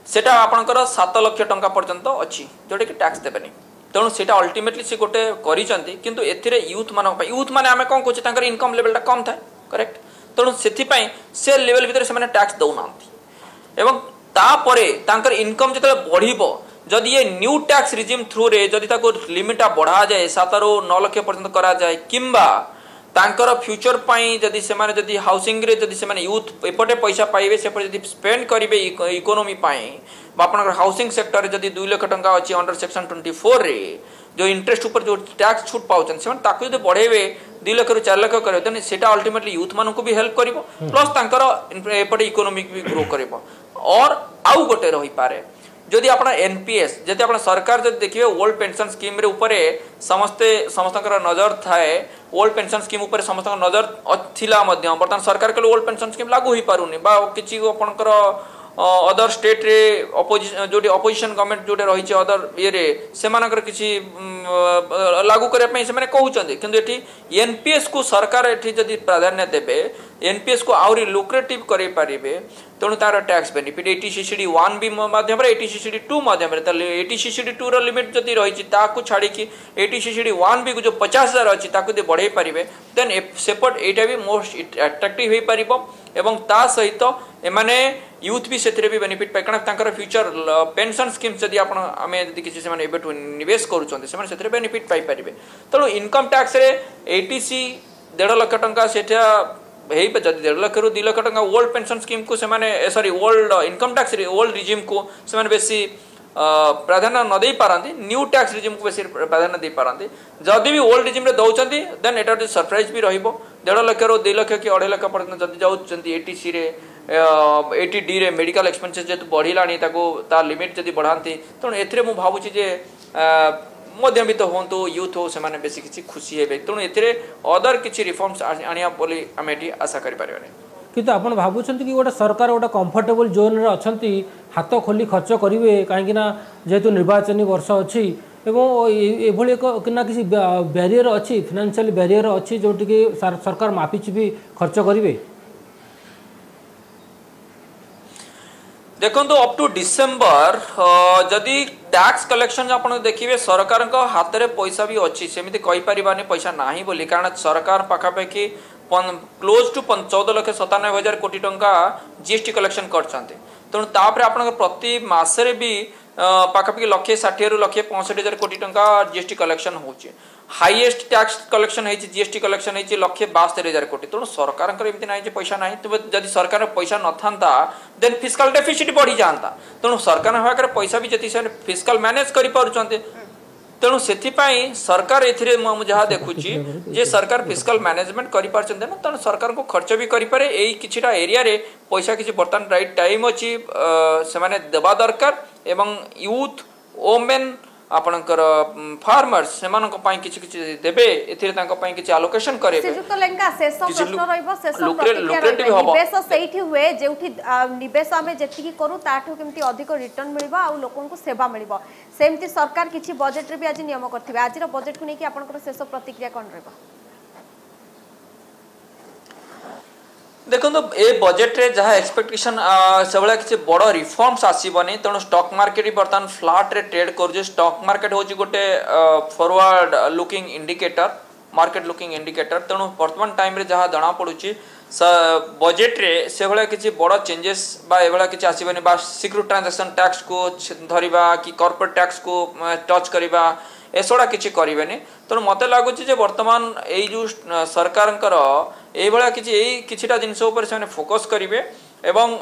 सेटा आपनकर 7 लाख टंका पर्यंत अच्छी जोटे कि टैक्स देबेनी तेणु सेटा अल्टीमेटली से गोटे करिसंती किंतु एथिरे यूथ मानक पाई यूथ माने आमे कोन कोछि तांकर इनकम लेवलटा कम थाए करेक्ट तेणु सेथि पाई से लेवल भीतर से माने टैक्स दउनांती एवं तापरे तांकर इनकम जते बढ़िबो जदि ये न्यू टैक्स रिजिम थ्रू रे जदि ताको लिमिटा बढ़ा जाए 7 ରୁ 9 लाख पर्यंत करा जाए किंबा तांकर फ्यूचर पाई जदि से माने जदि हाउसिंग रे जदि से माने यूथ एपटे पैसा पाइबे सेपटे जदि स्पेंड करिवे इकोनॉमी पाई आपनकर हाउसिंग सेक्टर रे जदि 2 लाख टंका अछि अंडर सेक्शन 24 रे जो इंटरेस्ट ऊपर जो टैक्स छूट पाउछन से माने ताकु जदि बढ़ेबे 2 लाख ରୁ 4 लाख करे देन सेटा अल्टीमेटली यूथ मानन को भी हेल्प करिवो प्लस तांकर एपटे इकोनॉमी भी ग्रो करिवो और आउ गोटे रही पारे जदि आप एनपीएस जदि आप सरकार जब देखिए ओल्ड पेंशन स्कीम रे ऊपर समस्त नजर थाए ओल्ड पेंशन स्कीम ऊपर समस्त नजर थिला बर्तमान सरकार के ओल्ड पेंशन स्कीम लागू हो पारुनी किसी आपंकर अदर स्टेट रे जो अपोजिशन गवर्नमेंट जोटे रही अदर ये से किसी लागू करने से कहते किंतु एटी एनपीएस को सरकार एटी जदि प्राधान्य देवे एनपीएस को आहरी लुक्रेटिव कर पारे तेणु तार टैक्स बेनिफिट 80CCD 1 भी माध्यम 80CCD 2 माध्यम 80CCD 2 लिमिट जदि रही छाड़ी 80CCD 1 भी जो 50,000 अच्छी बढ़ाई पारे देन सेपट यहाँ भी मोस्ट अट्राक्टिव हो पार एवं ता सहित एमाने यूथ भी से भी बेनिफिट पाए कारण फ्यूचर पेंशन स्कीम जदि आम किसी से निवेश करुँचे बेनिफिट पाई पारे तेणु इनकम टैक्स रे 80C 1.5 लाख टंका सेठा जदि 1.5 लाख ରୁ 2 लाख टंका ओल्ड पेंशन स्कीम को sorry old income tax old regime को से बेसी प्राधान्य न दे पारती न्यू टैक्स रिजिम को बेसी प्राधान्य दे पारती जदि भी ओल्ड रिजिम रे दौरान देन एटा सरप्राइज भी रहिबो 1.5 लाख ରୁ 2 लाख कि 2.5 लाख पर्यंत जदि जाउछंती 80C रे 80D रे मेडिकल एक्सपेंसेस जेतु बढ़िलानी ताको ता लिमिट जदि बढ़ाती तेणु एथिरे मु भाबुची जे मध्यमित हूँ यूथ हो से बेसी किसी खुशी हे तेणु ए अदर किसी रिफॉर्म्स आनिया बोली आम ये आशा करें किंतु आप भावुं कि गोटे सरकार गोटे कंफर्टेबल जोन रे अच्छा हाथ खोली खर्च करेंगे कहीं जेहेतु निर्वाचन वर्ष अच्छी एभली एक ना किसी बैरियर अच्छी फाइनेंशियल बैरियर अच्छी जोटि सरकार मापिचुपी खर्च करेंगे देखो अप टू डिसेम्बर जदि टैक्स कलेक्शन आप देखिए सरकार हाथ में पैसा भी अच्छी सेमती कहींपारे पैसा ना बोली कारण सरकार पखापाखि क्लोज टू 14,97,000 कोटी टंका जीएसटी कलेक्शन करते तेणु तापर आपन प्रति मासरे भी पाखापाखि 1,60,000 रु 1,65,000 कोटी टंका जीएसटी कलेक्शन होची हाईएस्ट टैक्स कलेक्शन है जीएसटी कलेक्शन है 1,72,000 कोटी तेणु सरकार एमती ना पैसा ना जब सरकार पैसा न था देन फिस्काल डेफिसिट बढ़ी जाता तेणु सरकार पाखे पैसा भी जी फिस्काल मैनेज कर तेणु से सरकार जहाँ देखुची जे सरकार फिस्काल मैनेजमेंट कर तेणु सरकार को खर्च भी करें यही किछिटा एरिया रे पैसा किसी बर्तमान राइट टाइम अच्छी से देवा दरकार एवं यूथ वोमेन आपणकर फार्मर्स सेमानक पई किछि किछि देबे एथिरे तांको पई किछि एलोकेशन करेबे श्रीजुक्त लेंका शेष प्रश्न रहइबो शेष प्रतिक्रिया निवेश सेठी हुए जेउठी निवेश आमे जेतिकी करू ताठो केमती अधिक रिटर्न मिलबो आ लोकन को सेवा मिलबो सेमती सरकार किछि बजेट रे भी आज नियम करथिबे आजिर बजेट को नेकी आपनकर शेष प्रतिक्रिया कोन रहबो देखो तो ए बजेट रे जहाँ एक्सपेक्टेशन से भाया किसी बड़ रिफॉर्म्स आसबनी तेणु स्टॉक मार्केट बर्तमान फ्लाट रे ट्रेड कर स्टॉक मार्केट हूँ गोटे forward looking indicator market looking indicator तेणु वर्तमान टाइम रे जहाँ जना पड़ुची बजेट रे से भाया किसी बड़ चेंजेस बा ए किसी आसबनी बा सिक्योर ट्रांजैक्शन टैक्स को धरिबा कि कॉर्पोरेट टैक्स को टच करबा एसड़ा किसी करें तेणु मत लगुच बर्तमान यही जो सरकार किछिटा जिनस से फोकस करेंगे एवं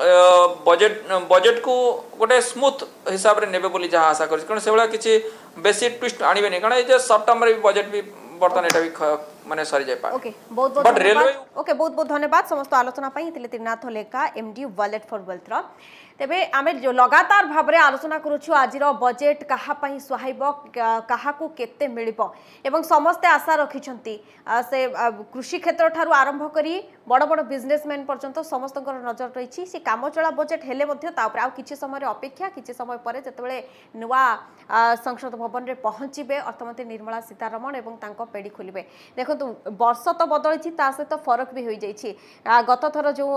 बजेट को गोटे स्मूथ हिसाब से नेबे बोली जहाँ आशा कर से भाया किसी बेसी ट्विस्ट आणवे कारण ये सर्ट टर्म रे बजेट भी बर्तमान एटा भी माने सरी जाय पारे ओके बहुत बहुत धन्यवाद ओके बहुत बहुत धन्यवाद समस्त आलोचना पई त्रिनाथ लेखा एमडी वॉलेट फॉर वेल्थ रो तेबे आमे जो लगातार भाव में आलोचना करूछु आजिर बजेट कहा पई सुहाइब कहा को केते मिलिबो एवं समस्ते आशा रखिछंती से कृषि क्षेत्र ठारू आरंभ करी बड़ बड़ बिजनेसमैन पर्यंत समस्त नजर रही से कामचला बजेट हेले मध्य तापर आ किछि समय अपेक्षा किछि समय पर जेतेबेले नुआ संसद भवन रे पहुंचीबे अर्थमंत्री निर्मला सीतारमण एवं तांको पेड़ी खोलिबे देखो वर्ष तो बदली ता सहित फरक भी हो जाइए गत थर जो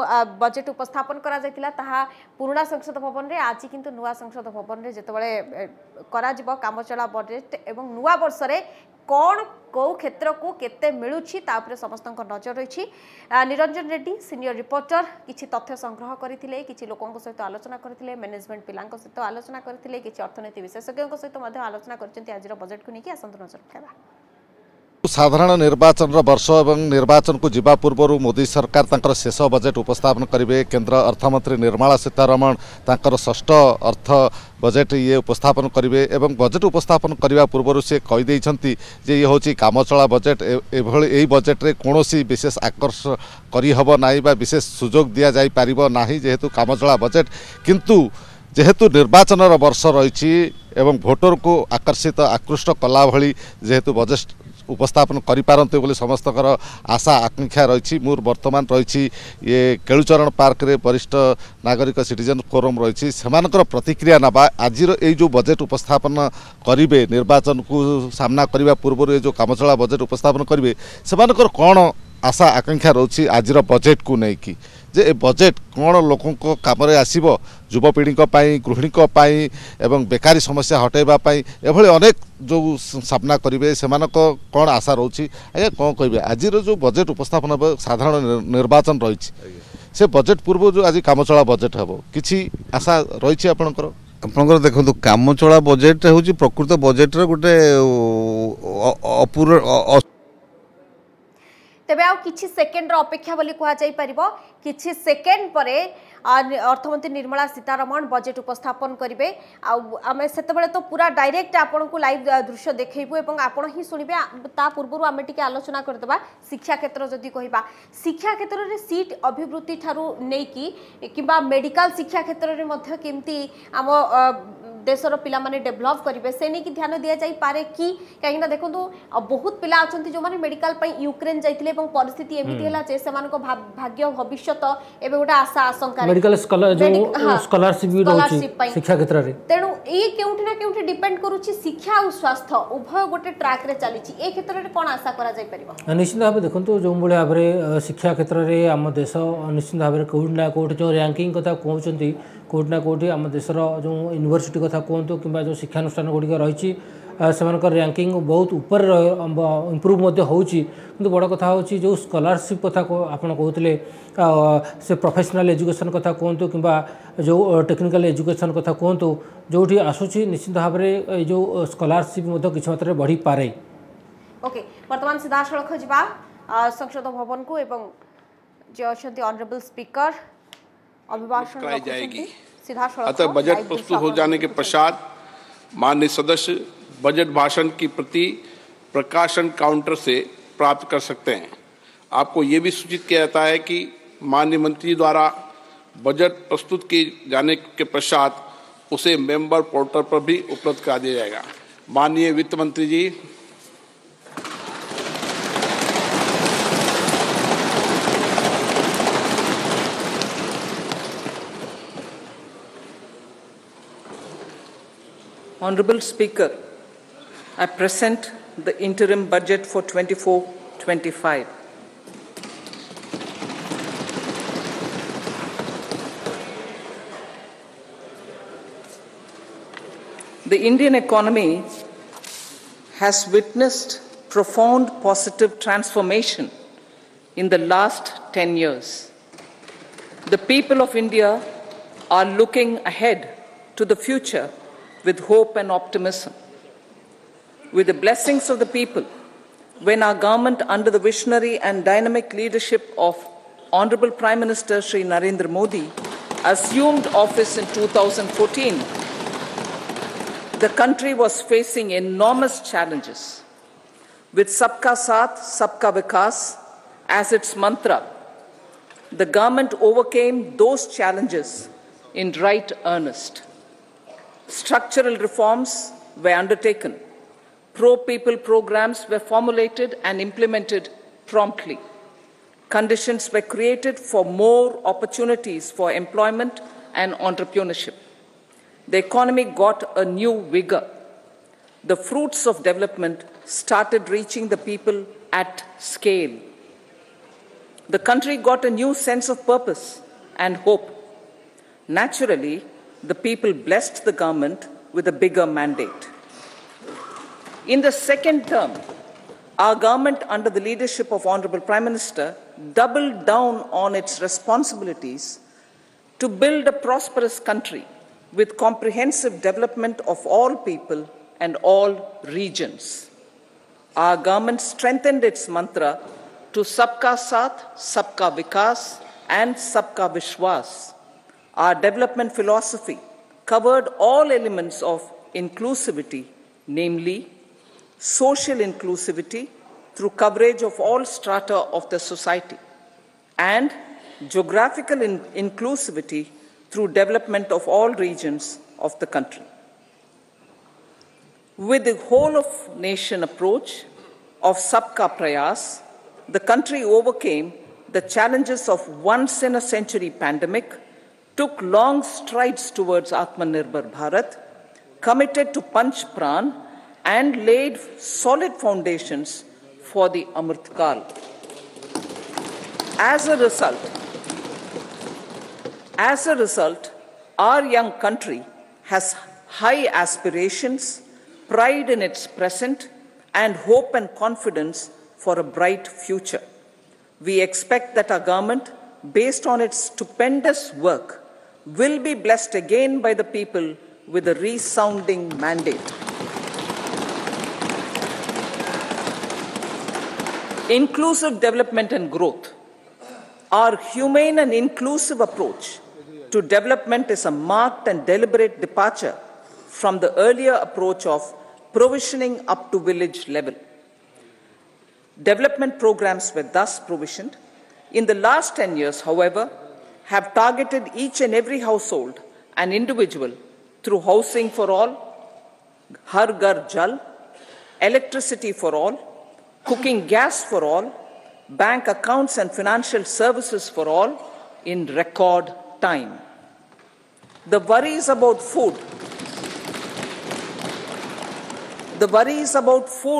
बजेट उपस्थापन करा जायतिला ताहा पुराना संसद भवन रे आज किंतु नुआ संसद भवन रे जेतेबेले करा जिवो कामचला बजेट एवं नुआ वर्ष रे कौन कौ क्षेत्र को केते मिलुछि तापरे समस्त नजर रही निरंजन रेड्डी सीनियर रिपोर्टर किछि तथ्य संग्रह करथिले किछि लोकन सहित आलोचना करथिले मैनेजमेंट पिलांक सहित आलोचना करथिले किछि अर्थनीति विशेषज्ञ सहित मध्ये आलोचना करचंती आजिर बजेट को नेकी आसंत नजर रखबा साधारण निर्वाचन वर्ष और निर्वाचन को जीवा पूर्व मोदी सरकार तांकर शेष बजेट उपस्थापन करेंगे केंद्र अर्थमंत्री निर्मला सीतारमण तांकर षष्ठ अर्थ बजेट ये उपस्थापन करेंगे एवं बजेट उपस्थापन करने पूर्व से कहीदे जे ये हूँ कामचला बजेट यही बजेट रे कौन विशेष आकर्षण करहब ना विशेष सुजोग दि जापर ना जेहेतु कामचला बजेट किंतु जेहेतु निर्वाचन वर्ष रही एवं भोटर को आकर्षित आकृष्ट कला भली जेहेतु बजेट उपस्थापन करिपारन्ते बोली समस्तकर आशा आकांक्षा रही मोर वर्तमान रही ये केलुचरण पार्क रे वरिष्ठ नागरिक सिटीजन फोरम रही सेमानकर प्रतिक्रिया नबा आजिर ये जो बजेट उपस्थापन करिवे निर्वाचन को सामना करने पूर्व जो कामचला बजेट उपस्थापन करिवे सेमानकर कौन आशा आकांक्षा रही आजिर बजेट को लेकिन जे ए बजेट कौन लोकों काम आसब युवपीढ़ी गृहिणी एवं बेकारी समस्या हटेबाई एभली अनेक जो सामना करेंगे से कौन आशा रोची आज्ञा कौन कहे आज जो बजेट उपस्थापन हे साधारण निर्वाचन रही से बजेट पूर्व जो आज कामचला बजेट हम कि आशा रही आपणकर आपंकर देखो कामचला बजेट हूँ प्रकृत बजेट गोटे तेबे आउ किछि सेकेंड अपेक्षा बोली कहा जाई परिबो किछि सेकेंड परे अर्थमंत्री निर्मला सीतारमण बजेट उपस्थापन करेंगे आम से तो पूरा डायरेक्ट आपन को लाइव दृश्य देखैबु एवं आपण ही सुनिबे ता पूर्व आम टिके आलोचना करदेबा शिक्षा क्षेत्र जदि कहबा शिक्षा क्षेत्र रे सीट अभिवृद्धि ठारू नेकी किबा मेडिकल शिक्षा क्षेत्र रे मध्य केमती आम देशर पिला माने डेभलप करेंगे से नहीं कि ध्यान दि जाई पारे कि कहीं देखो बहुत पिला अच्छा जो माने मेडिकल पई यूक्रेन जाइतिले एवं परिस्थिति एमिति हला जे सेमानको भाग्य भविष्यत एबे गोटा आशा आशंका मेडिकल स्कॉलरशिप भी रहउची शिक्षा क्षेत्र रे तेणु ए केउठी ना केउठी डिपेंड करूची शिक्षा और स्वास्थ्य उभय गोटे ट्रैक रे चलीची ए क्षेत्र रे कोन आशा करा जाई परिबो निश्चित भाव देखंतु जो बळे भाबरे शिक्षा क्षेत्र रे हम देश निश्चित भाव कोड ना कोड जो रैंकिंग कथा कहउचंती कोड ना कोडी हम देशर जो यूनिवर्सिटी कथा कहतु कि जो शिक्षानुष्ठान गुड़िक रही सेमानकर रैंकिंग बहुत ऊपर इम्प्रूव होउची किंतु बड़ कथा होची जो स्कॉलरशिप कथा को आपण कहते से प्रोफेशनल एजुकेशन कथा कहतु कि जो टेक्निकल एजुकेशन कथा कहतु जोठी आसूची निश्चित भाव में जो स्कॉलरशिप किसी मात्रा बढ़ी पारे। ओके वर्तमान सीधा सड़क जा संसद भवन को एवं जो अच्छा ऑनरेबल स्पीकर अभिभाषण जाएगी। सीधा अतः बजट प्रस्तुत हो जाने के पश्चात माननीय सदस्य बजट भाषण की प्रति प्रकाशन काउंटर से प्राप्त कर सकते हैं। आपको ये भी सूचित किया जाता है कि माननीय मंत्री द्वारा बजट प्रस्तुत किए जाने के पश्चात उसे मेंबर पोर्टल पर भी उपलब्ध करा दिया जाएगा। माननीय वित्त मंत्री जी, Honorable Speaker, I present the interim budget for 24-25. The Indian economy has witnessed profound positive transformation in the last 10 years. The people of India are looking ahead to the future with hope and optimism. With the blessings of the people, when our government under the visionary and dynamic leadership of Honorable Prime Minister Shri Narendra Modi assumed office in 2014, the country was facing enormous challenges. With Sabka Saath, Sabka Vikas as its mantra, the government overcame those challenges in right earnest. Structural reforms were undertaken. Pro-people programs were formulated and implemented promptly. Conditions were created for more opportunities for employment and entrepreneurship. The economy got a new vigor. The fruits of development started reaching the people at scale. The country got a new sense of purpose and hope. Naturally, the people blessed the government with a bigger mandate. In the second term, our government, under the leadership of Honorable Prime Minister, doubled down on its responsibilities to build a prosperous country with comprehensive development of all people and all regions. Our government strengthened its mantra to Sabka Saath, Sabka Vikas and Sabka Vishwas. Our development philosophy covered all elements of inclusivity, namely social inclusivity through coverage of all strata of the society, and geographical inclusivity through development of all regions of the country. With the whole of nation approach of Sabka Prayas, the country overcame the challenges of once in a century pandemic, took long strides towards Atmanirbhar Bharat, committed to Panch Pran, and laid solid foundations for the Amrit Kal. As a result, our young country has high aspirations, pride in its present, and hope and confidence for a bright future. We expect that our government, based on its stupendous work, will be blessed again by the people with a resounding mandate. Inclusive development and growth. Our humane and inclusive approach to development is a marked and deliberate departure from the earlier approach of provisioning up to village level. Development programs were thus provisioned. In the last 10 years, however, have targeted each and every household and individual through housing for all, Har Ghar Jal, electricity for all, cooking gas for all, bank accounts and financial services for all in record time. The worries about food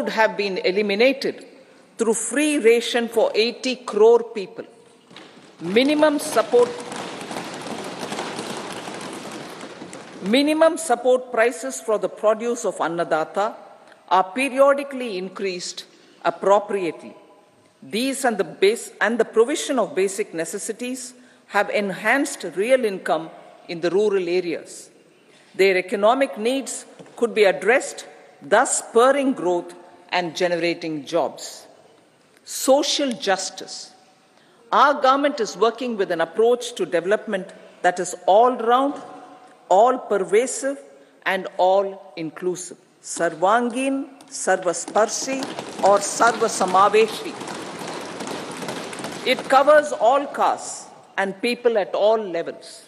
have been eliminated through free ration for 80 crore people. Minimum support prices for the produce of Annadata, are periodically increased appropriately. These and the provision of basic necessities have enhanced real income in the rural areas. Their economic needs could be addressed, thus spurring growth and generating jobs. Social justice. Our government is working with an approach to development that is all-round, all-pervasive, and all-inclusive. Sarvangin, Sarvasparshi, or Sarvasamaveshi. It covers all castes and people at all levels.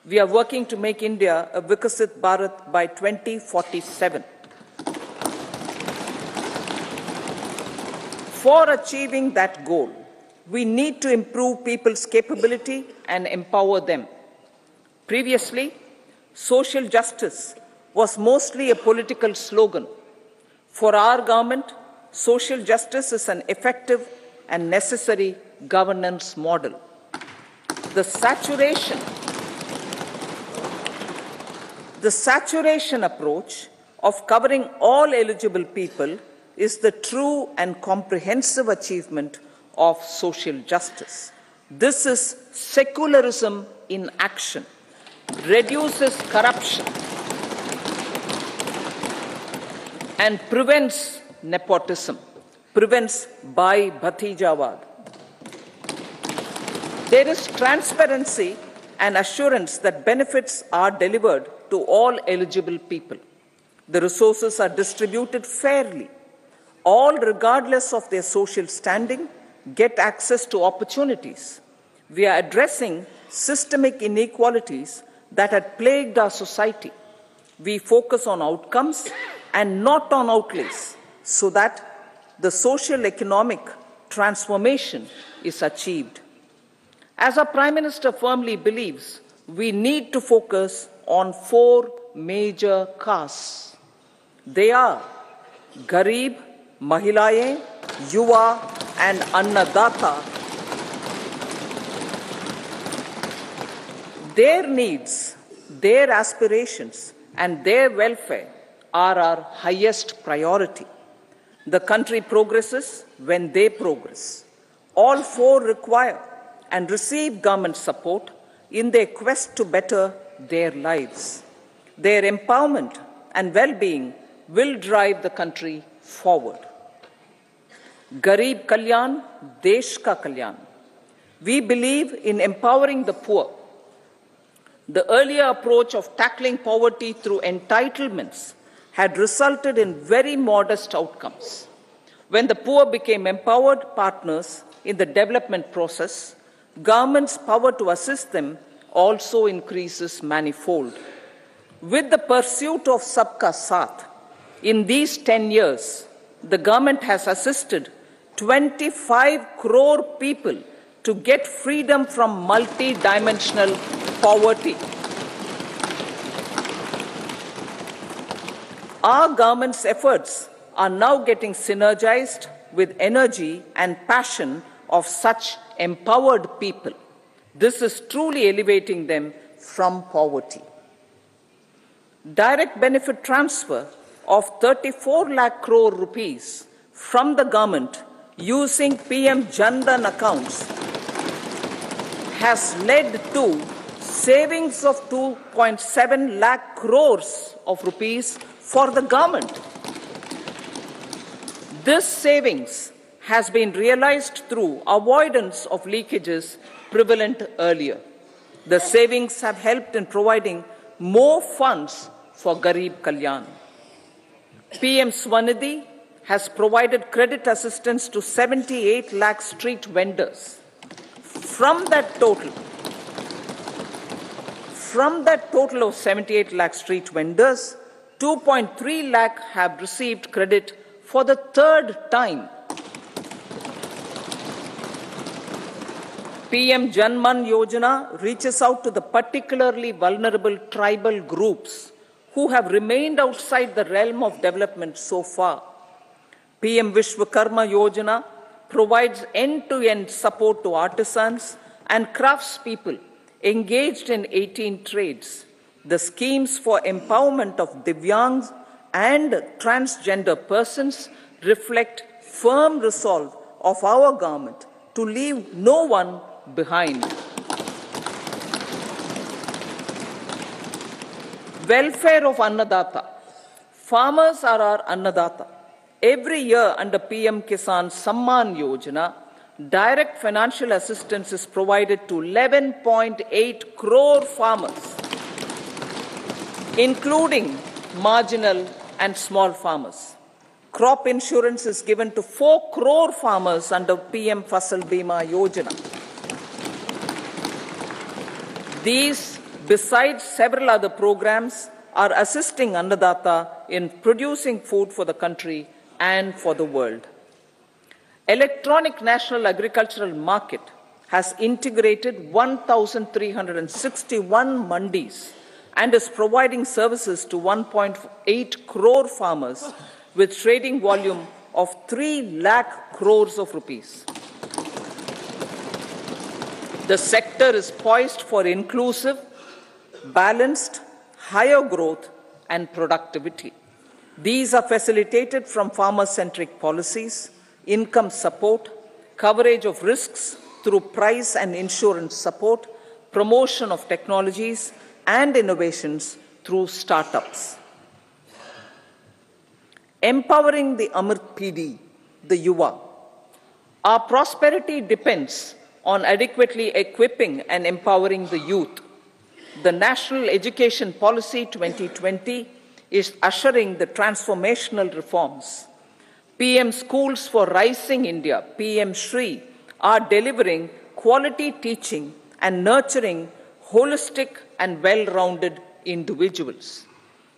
We are working to make India a Vikasit Bharat by 2047. For achieving that goal, we need to improve people's capability and empower them. Previously, social justice was mostly a political slogan. For our government, social justice is an effective and necessary governance model. The saturation approach of covering all eligible people is the true and comprehensive achievement of social justice. This is secularism in action, reduces corruption, and prevents nepotism, prevents Bhai Bhatijawad. There is transparency and assurance that benefits are delivered to all eligible people. The resources are distributed fairly. All, regardless of their social standing, get access to opportunities. We are addressing systemic inequalities that had plagued our society. We focus on outcomes and not on outlays, so that the social economic transformation is achieved. As our Prime Minister firmly believes, we need to focus on 4 major castes. They are Garib, Mahilayein, Yuva, and Annadata. Their needs, their aspirations, and their welfare are our highest priority. The country progresses when they progress. All 4 require and receive government support in their quest to better their lives. Their empowerment and well-being will drive the country forward. Garib Kalyan, Desh Ka Kalyan. We believe in empowering the poor. The earlier approach of tackling poverty through entitlements had resulted in very modest outcomes. When the poor became empowered partners in the development process, government's power to assist them also increases manifold. With the pursuit of Sabka Saath, in these 10 years, the government has assisted 25 crore people to get freedom from multi-dimensional poverty. Our government's efforts are now getting synergized with energy and passion of such empowered people. This is truly elevating them from poverty. Direct benefit transfer of 34 lakh crore rupees from the government using PM Jan Dhan accounts has led to savings of 2.7 lakh crores of rupees for the government. This savings has been realized through avoidance of leakages prevalent earlier. The savings have helped in providing more funds for Garib Kalyan. PM Swanidhi has provided credit assistance to 78 lakh street vendors. From that total of 78 lakh street vendors, 2.3 lakh have received credit for the 3rd time. PM Janman Yojana reaches out to the particularly vulnerable tribal groups who have remained outside the realm of development so far. PM Vishwakarma Yojana provides end-to-end support to artisans and craftspeople engaged in 18 trades. The schemes for empowerment of Divyangs and transgender persons reflect firm resolve of our government to leave no one behind. Welfare of Annadata. Farmers are our Annadata. Every year under PM Kisan Samman Yojana, direct financial assistance is provided to 11.8 crore farmers, including marginal and small farmers. Crop insurance is given to 4 crore farmers under PM Fasal Bima Yojana. These, besides several other programs, are assisting Annadata in producing food for the country and for the world. Electronic National Agricultural Market has integrated 1,361 mandis and is providing services to 1.8 crore farmers with trading volume of 3 lakh crores of rupees. The sector is poised for inclusive, balanced, higher growth and productivity. These are facilitated from farmer-centric policies, income support, coverage of risks through price and insurance support, promotion of technologies and innovations through startups. Empowering the Amrit PD, the Yuva. Our prosperity depends on adequately equipping and empowering the youth. The National Education Policy 2020 is ushering the transformational reforms. PM Schools for Rising India, PM Shri, are delivering quality teaching and nurturing holistic and well-rounded individuals.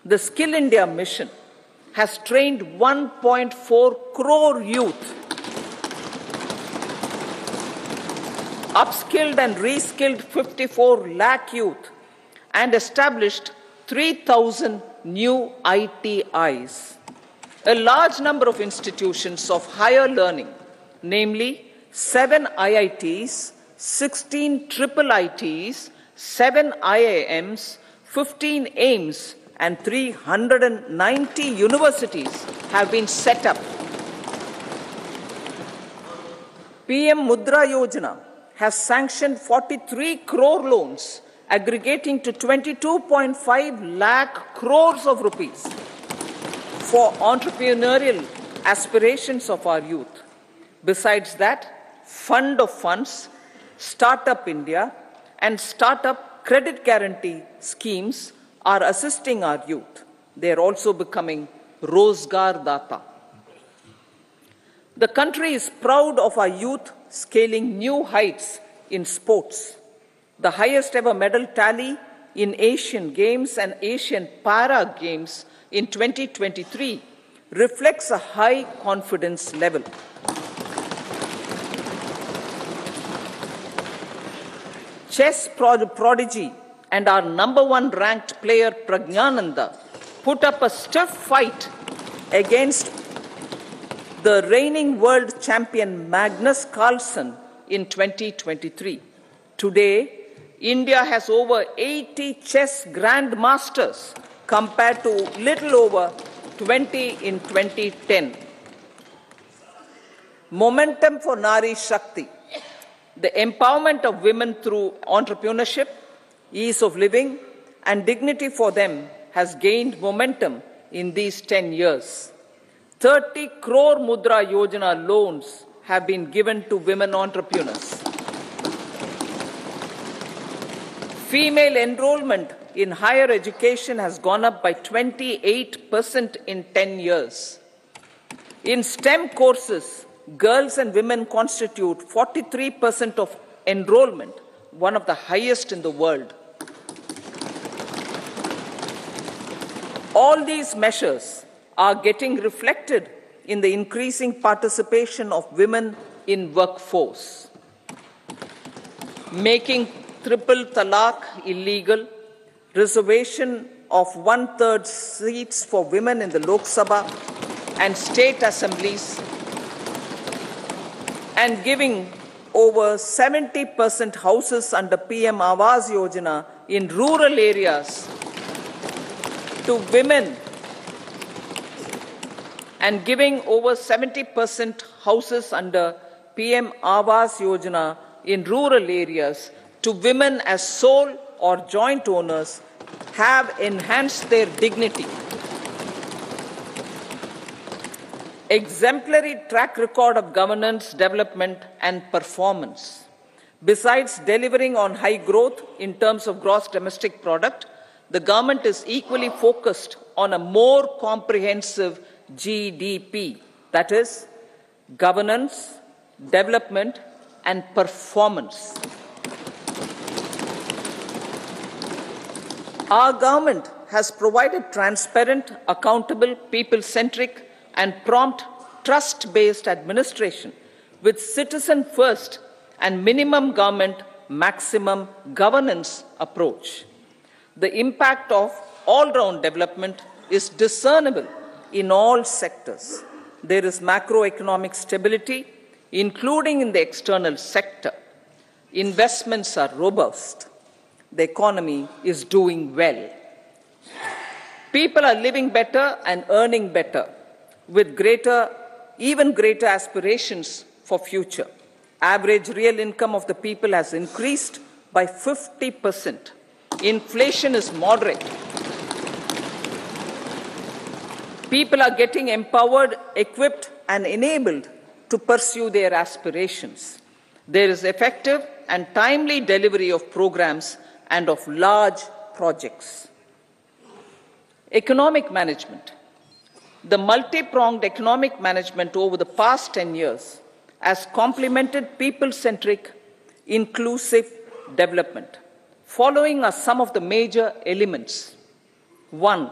The Skill India mission has trained 1.4 crore youth, upskilled and reskilled 54 lakh youth, and established 3,000 new ITIs. A large number of institutions of higher learning, namely 7 IITs, 16 triple ITs, 7 IIMs, 15 AIMS, and 390 universities have been set up. PM Mudra Yojana has sanctioned 43 crore loans aggregating to 22.5 lakh crores of rupees for entrepreneurial aspirations of our youth. Besides that, Fund of Funds, Startup India, and Startup Credit Guarantee schemes are assisting our youth. They are also becoming Rozgar Data. The country is proud of our youth scaling new heights in sports. The highest ever medal tally in Asian Games and Asian Para Games in 2023 reflects a high confidence level. Chess prodigy and our #1 ranked player Pragnananda put up a stiff fight against the reigning world champion Magnus Carlsen in 2023. Today, India has over 80 chess grandmasters compared to little over 20 in 2010. Momentum for Nari Shakti. The empowerment of women through entrepreneurship, ease of living, and dignity for them has gained momentum in these 10 years. 30 crore Mudra Yojana loans have been given to women entrepreneurs. Female enrollment in higher education has gone up by 28% in 10 years. In STEM courses, girls and women constitute 43% of enrollment, one of the highest in the world. All these measures are getting reflected in the increasing participation of women in workforce. Making triple talaq illegal, reservation of 1/3 seats for women in the Lok Sabha and state assemblies, and giving over 70% houses under PM Awas Yojana in rural areas to women and giving over 70% houses under PM Awas Yojana in rural areas to women as sole or joint owners have enhanced their dignity. Exemplary track record of governance, development and performance. Besides delivering on high growth in terms of gross domestic product, the government is equally focused on a more comprehensive GDP, that is, governance, development and performance. Our government has provided transparent, accountable, people-centric and prompt, trust-based administration with citizen first and minimum government, maximum governance approach. The impact of all-round development is discernible in all sectors. There is macroeconomic stability, including in the external sector. Investments are robust. The economy is doing well. People are living better and earning better, with even greater aspirations for future. Average real income of the people has increased by 50%. Inflation is moderate. People are getting empowered, equipped, and enabled to pursue their aspirations. There is effective and timely delivery of programs and of large projects. Economic management. The multi-pronged economic management over the past 10 years has complemented people-centric, inclusive development. Following are some of the major elements. 1.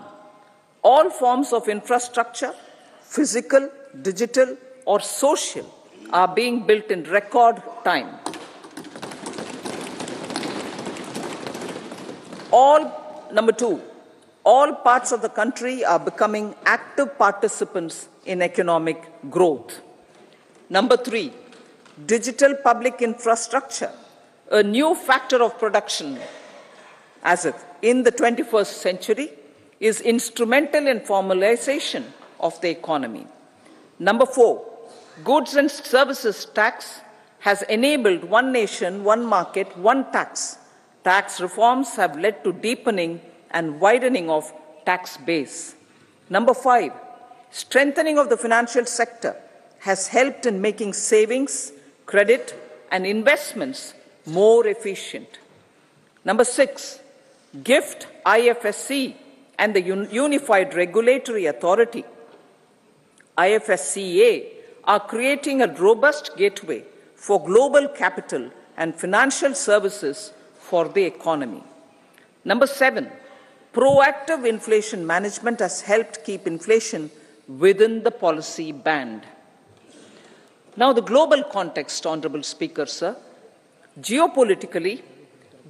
All forms of infrastructure, physical, digital, or social, are being built in record time. Number 2, all parts of the country are becoming active participants in economic growth. Number 3, digital public infrastructure, a new factor of production in the 21st century, is instrumental in formalization of the economy. Number 4, goods and services tax has enabled one nation, one market, one tax. Tax reforms have led to deepening and widening of tax base. Number 5, strengthening of the financial sector has helped in making savings, credit, and investments more efficient. Number 6, GIFT, IFSC, and the Unified Regulatory Authority, IFSCA, are creating a robust gateway for global capital and financial services for the economy. Number 7, proactive inflation management has helped keep inflation within the policy band. Now, the global context, Honorable Speaker, sir. Geopolitically,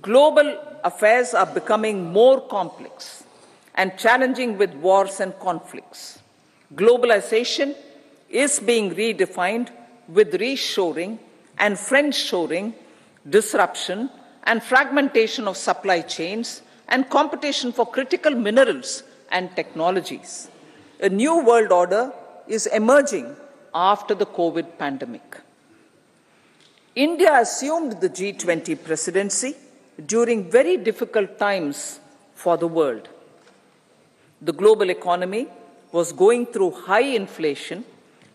global affairs are becoming more complex and challenging with wars and conflicts. Globalization is being redefined with reshoring and friendshoring, disruption and fragmentation of supply chains and competition for critical minerals and technologies. A new world order is emerging after the COVID pandemic. India assumed the G20 presidency during very difficult times for the world. The global economy was going through high inflation,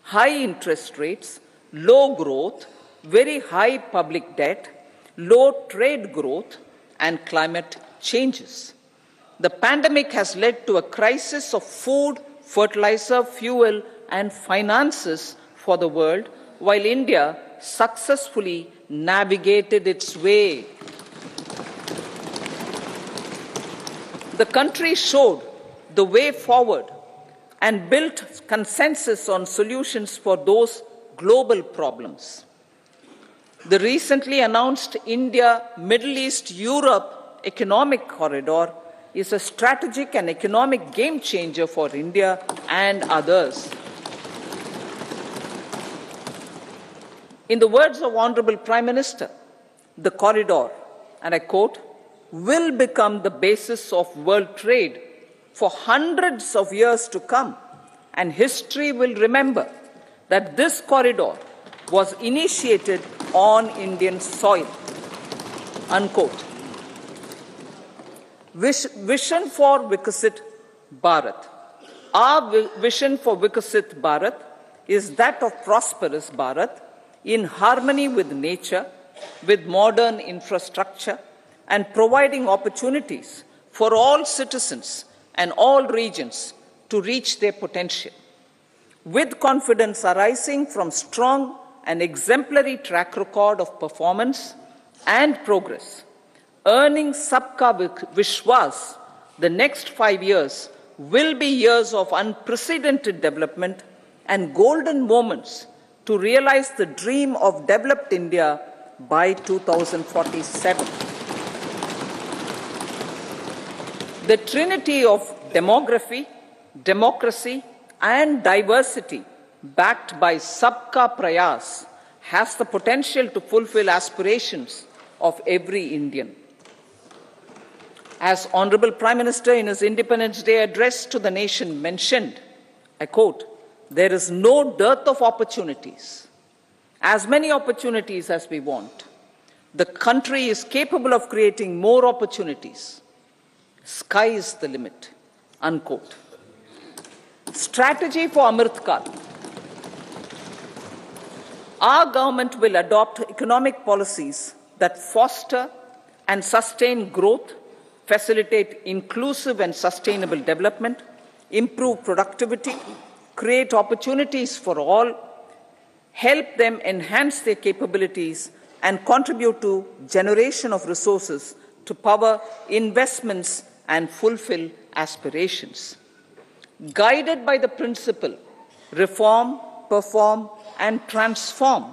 high interest rates, low growth, very high public debt, low trade growth, and climate changes. The pandemic has led to a crisis of food, fertilizer, fuel, and finances for the world, while India successfully navigated its way. The country showed the way forward and built consensus on solutions for those global problems. The recently announced India-Middle East-Europe economic corridor is a strategic and economic game changer for India and others. In the words of Honorable Prime Minister, the corridor, and I quote, will become the basis of world trade for hundreds of years to come and history will remember that this corridor was initiated on Indian soil. Unquote. Vision for Vikasit Bharat. Our vision for Vikasit Bharat is that of prosperous Bharat in harmony with nature, with modern infrastructure, and providing opportunities for all citizens and all regions to reach their potential. With confidence arising from strong and exemplary track record of performance and progress, earning Sabka Vishwas, the next 5 years will be years of unprecedented development and golden moments to realize the dream of developed India by 2047. The trinity of demography, democracy, and diversity backed by Sabka Prayas has the potential to fulfill aspirations of every Indian. As Honorable Prime Minister in his Independence Day address to the nation mentioned, I quote, "There is no dearth of opportunities, as many opportunities as we want. The country is capable of creating more opportunities. Sky is the limit." Unquote. Strategy for Amrit Kal. Our government will adopt economic policies that foster and sustain growth, facilitate inclusive and sustainable development, improve productivity, create opportunities for all, help them enhance their capabilities, and contribute to generation of resources to power investments and fulfill aspirations. Guided by the principle, reform, perform, and transform,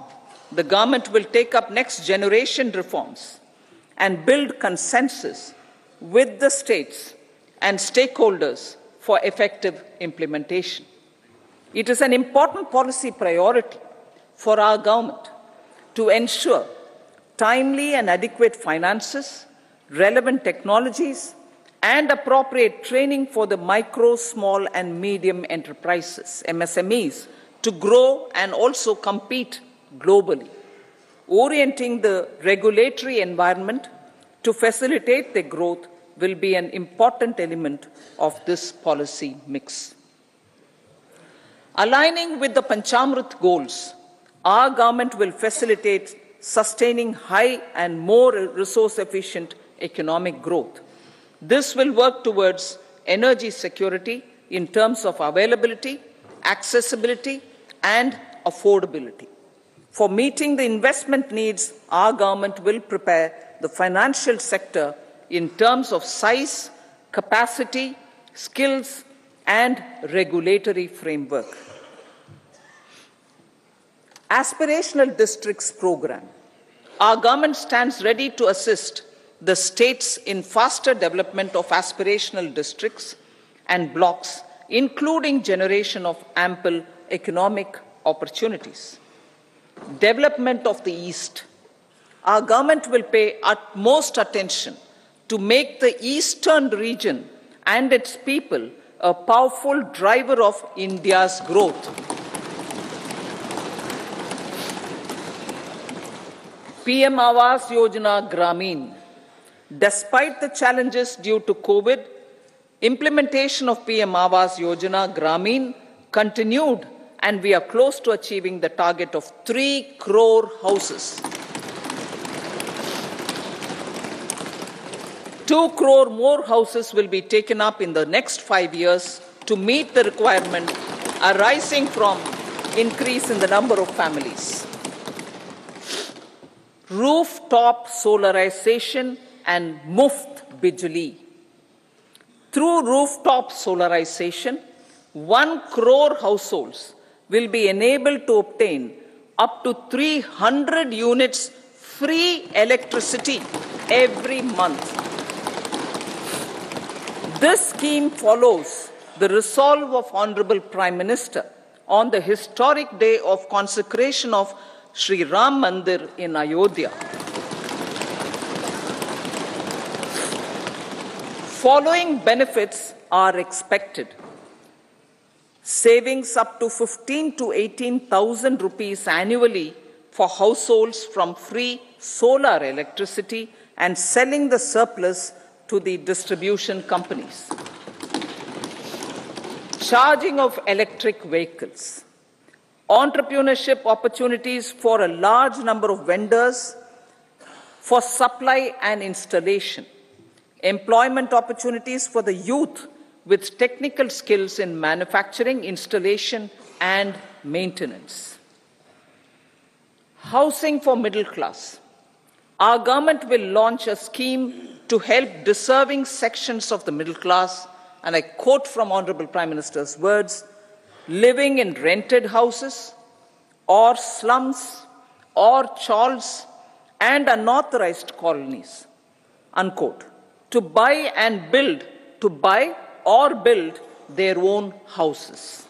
the government will take up next generation reforms and build consensus with the states and stakeholders for effective implementation. It is an important policy priority for our government to ensure timely and adequate finances, relevant technologies, and appropriate training for the micro, small, and medium enterprises, MSMEs, to grow and also compete globally. Orienting the regulatory environment to facilitate their growth will be an important element of this policy mix. Aligning with the Panchamrit goals, our government will facilitate sustaining high and more resource-efficient economic growth. This will work towards energy security in terms of availability, accessibility, and affordability. For meeting the investment needs, our government will prepare the financial sector in terms of size, capacity, skills, and regulatory framework. Aspirational Districts Program. Our government stands ready to assist the states in faster development of aspirational districts and blocks, including generation of ample economic opportunities. Development of the East. Our government will pay utmost attention to make the eastern region and its people a powerful driver of India's growth. PM Awas Yojana Gramin. Despite the challenges due to COVID, implementation of PM Awas Yojana Gramin continued, and we are close to achieving the target of 3 crore houses. 2 crore more houses will be taken up in the next 5 years to meet the requirement arising from increase in the number of families. Rooftop solarization and Muft Bijli. Through rooftop solarization, 1 crore households will be enabled to obtain up to 300 units free electricity every month. This scheme follows the resolve of Honorable Prime Minister on the historic day of consecration of Sri Ram Mandir in Odia. Following benefits are expected. savings up to 15 to 18,000 rupees annually for households from free solar electricity and selling the surplus to the distribution companies. Charging of electric vehicles. Entrepreneurship opportunities for a large number of vendors for supply and installation. Employment opportunities for the youth with technical skills in manufacturing, installation, and maintenance. Housing for middle class. Our government will launch a scheme to help deserving sections of the middle class, and I quote from Honorable Prime Minister's words, living in rented houses or slums or chawls and unauthorized colonies, unquote, to buy or build their own houses.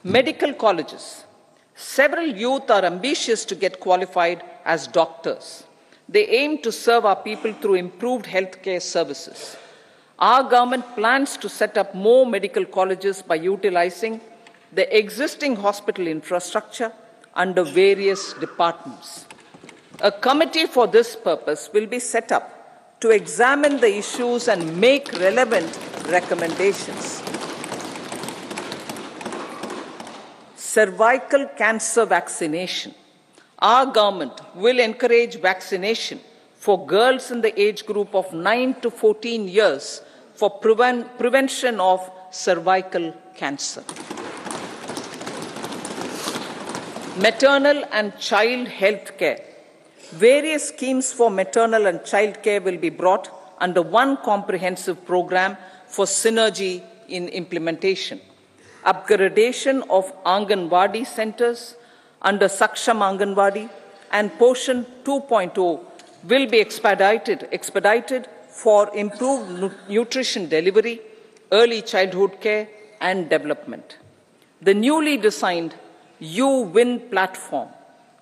Medical colleges. Several youth are ambitious to get qualified as doctors. They aim to serve our people through improved healthcare services. Our government plans to set up more medical colleges by utilizing the existing hospital infrastructure under various departments. A committee for this purpose will be set up to examine the issues and make relevant recommendations. Cervical cancer vaccination. Our government will encourage vaccination for girls in the age group of 9 to 14 years for prevention of cervical cancer. Maternal and child health care. Various schemes for maternal and child care will be brought under one comprehensive program for synergy in implementation. Upgradation of Anganwadi centers under Saksham Anganwadi and Poshan 2.0 will be expedited for improved nutrition delivery, early childhood care and development. The newly designed U-Win platform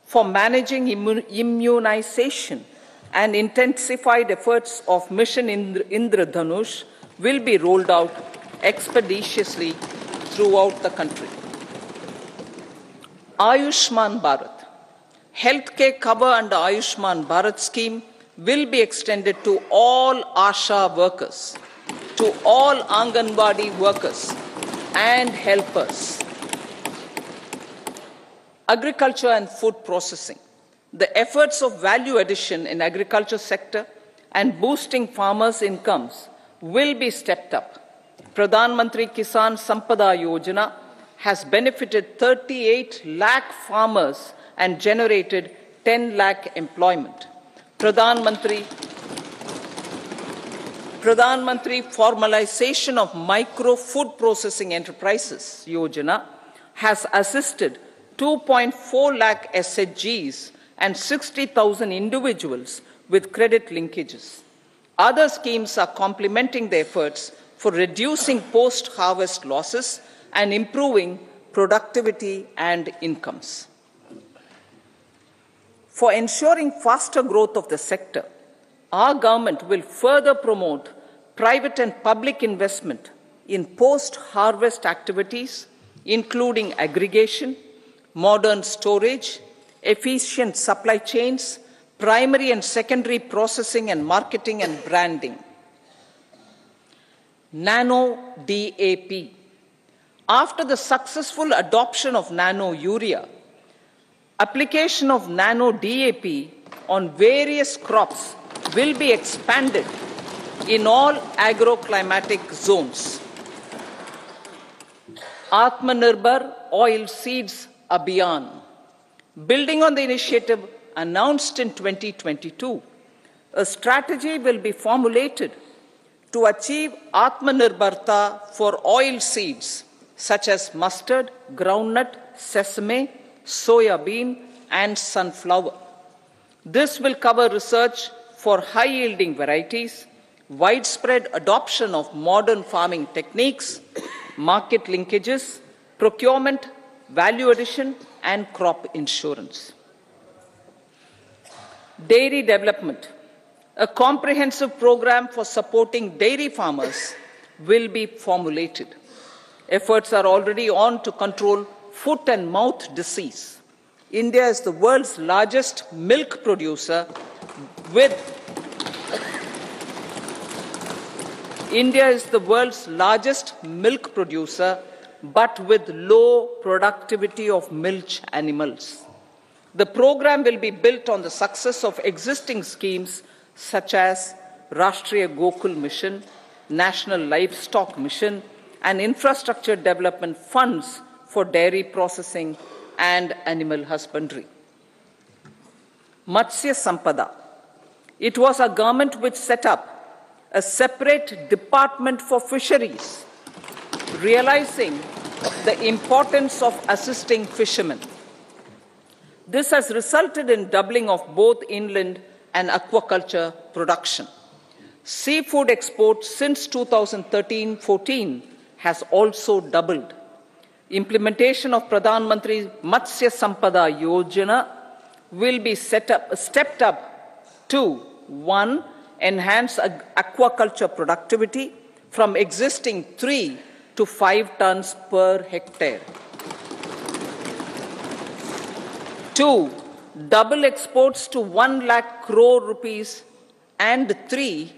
for managing immunization and intensified efforts of Mission Indradhanush will be rolled out expeditiously throughout the country. Ayushman Bharat. Healthcare cover under Ayushman Bharat scheme will be extended to all ASHA workers, to all Anganwadi workers and helpers. Agriculture and food processing. The efforts of value addition in agriculture sector and boosting farmers' incomes will be stepped up. Pradhan Mantri Kisan Sampada Yojana has benefited 38 lakh farmers and generated 10 lakh employment. Pradhan Mantri formalization of micro food processing enterprises Yojana has assisted 2.4 lakh SHGs and 60,000 individuals with credit linkages. Other schemes are complementing the efforts for reducing post-harvest losses and improving productivity and incomes. For ensuring faster growth of the sector, our government will further promote private and public investment in post-harvest activities, including aggregation, modern storage, efficient supply chains, primary and secondary processing and marketing and branding. Nano DAP. After the successful adoption of nano urea, application of nano DAP on various crops will be expanded in all agroclimatic zones. Atmanirbhar Oil Seeds Abhiyan. Building on the initiative announced in 2022, a strategy will be formulated to achieve Atmanirbharta for oil seeds such as mustard, groundnut, sesame, soya bean, and sunflower. This will cover research for high-yielding varieties, widespread adoption of modern farming techniques, market linkages, procurement, value addition, and crop insurance. Dairy development. A comprehensive program for supporting dairy farmers will be formulated. Efforts are already on to control foot and mouth disease. India is the world's largest milk producer with India is the world's largest milk producer, but with low productivity of milch animals. The program will be built on the success of existing schemes such as Rashtriya Gokul Mission, National Livestock Mission, and infrastructure development funds for dairy processing and animal husbandry. Matsya Sampada. It was our government which set up a separate department for fisheries, realizing the importance of assisting fishermen. This has resulted in doubling of both inland and aquaculture production. Seafood exports since 2013-14 has also doubled. Implementation of Pradhan Mantri Matsya Sampada Yojana will be stepped up to 1. Enhance aquaculture productivity from existing 3 to 5 tons per hectare. 2. Double exports to 1 lakh crore rupees. And 3.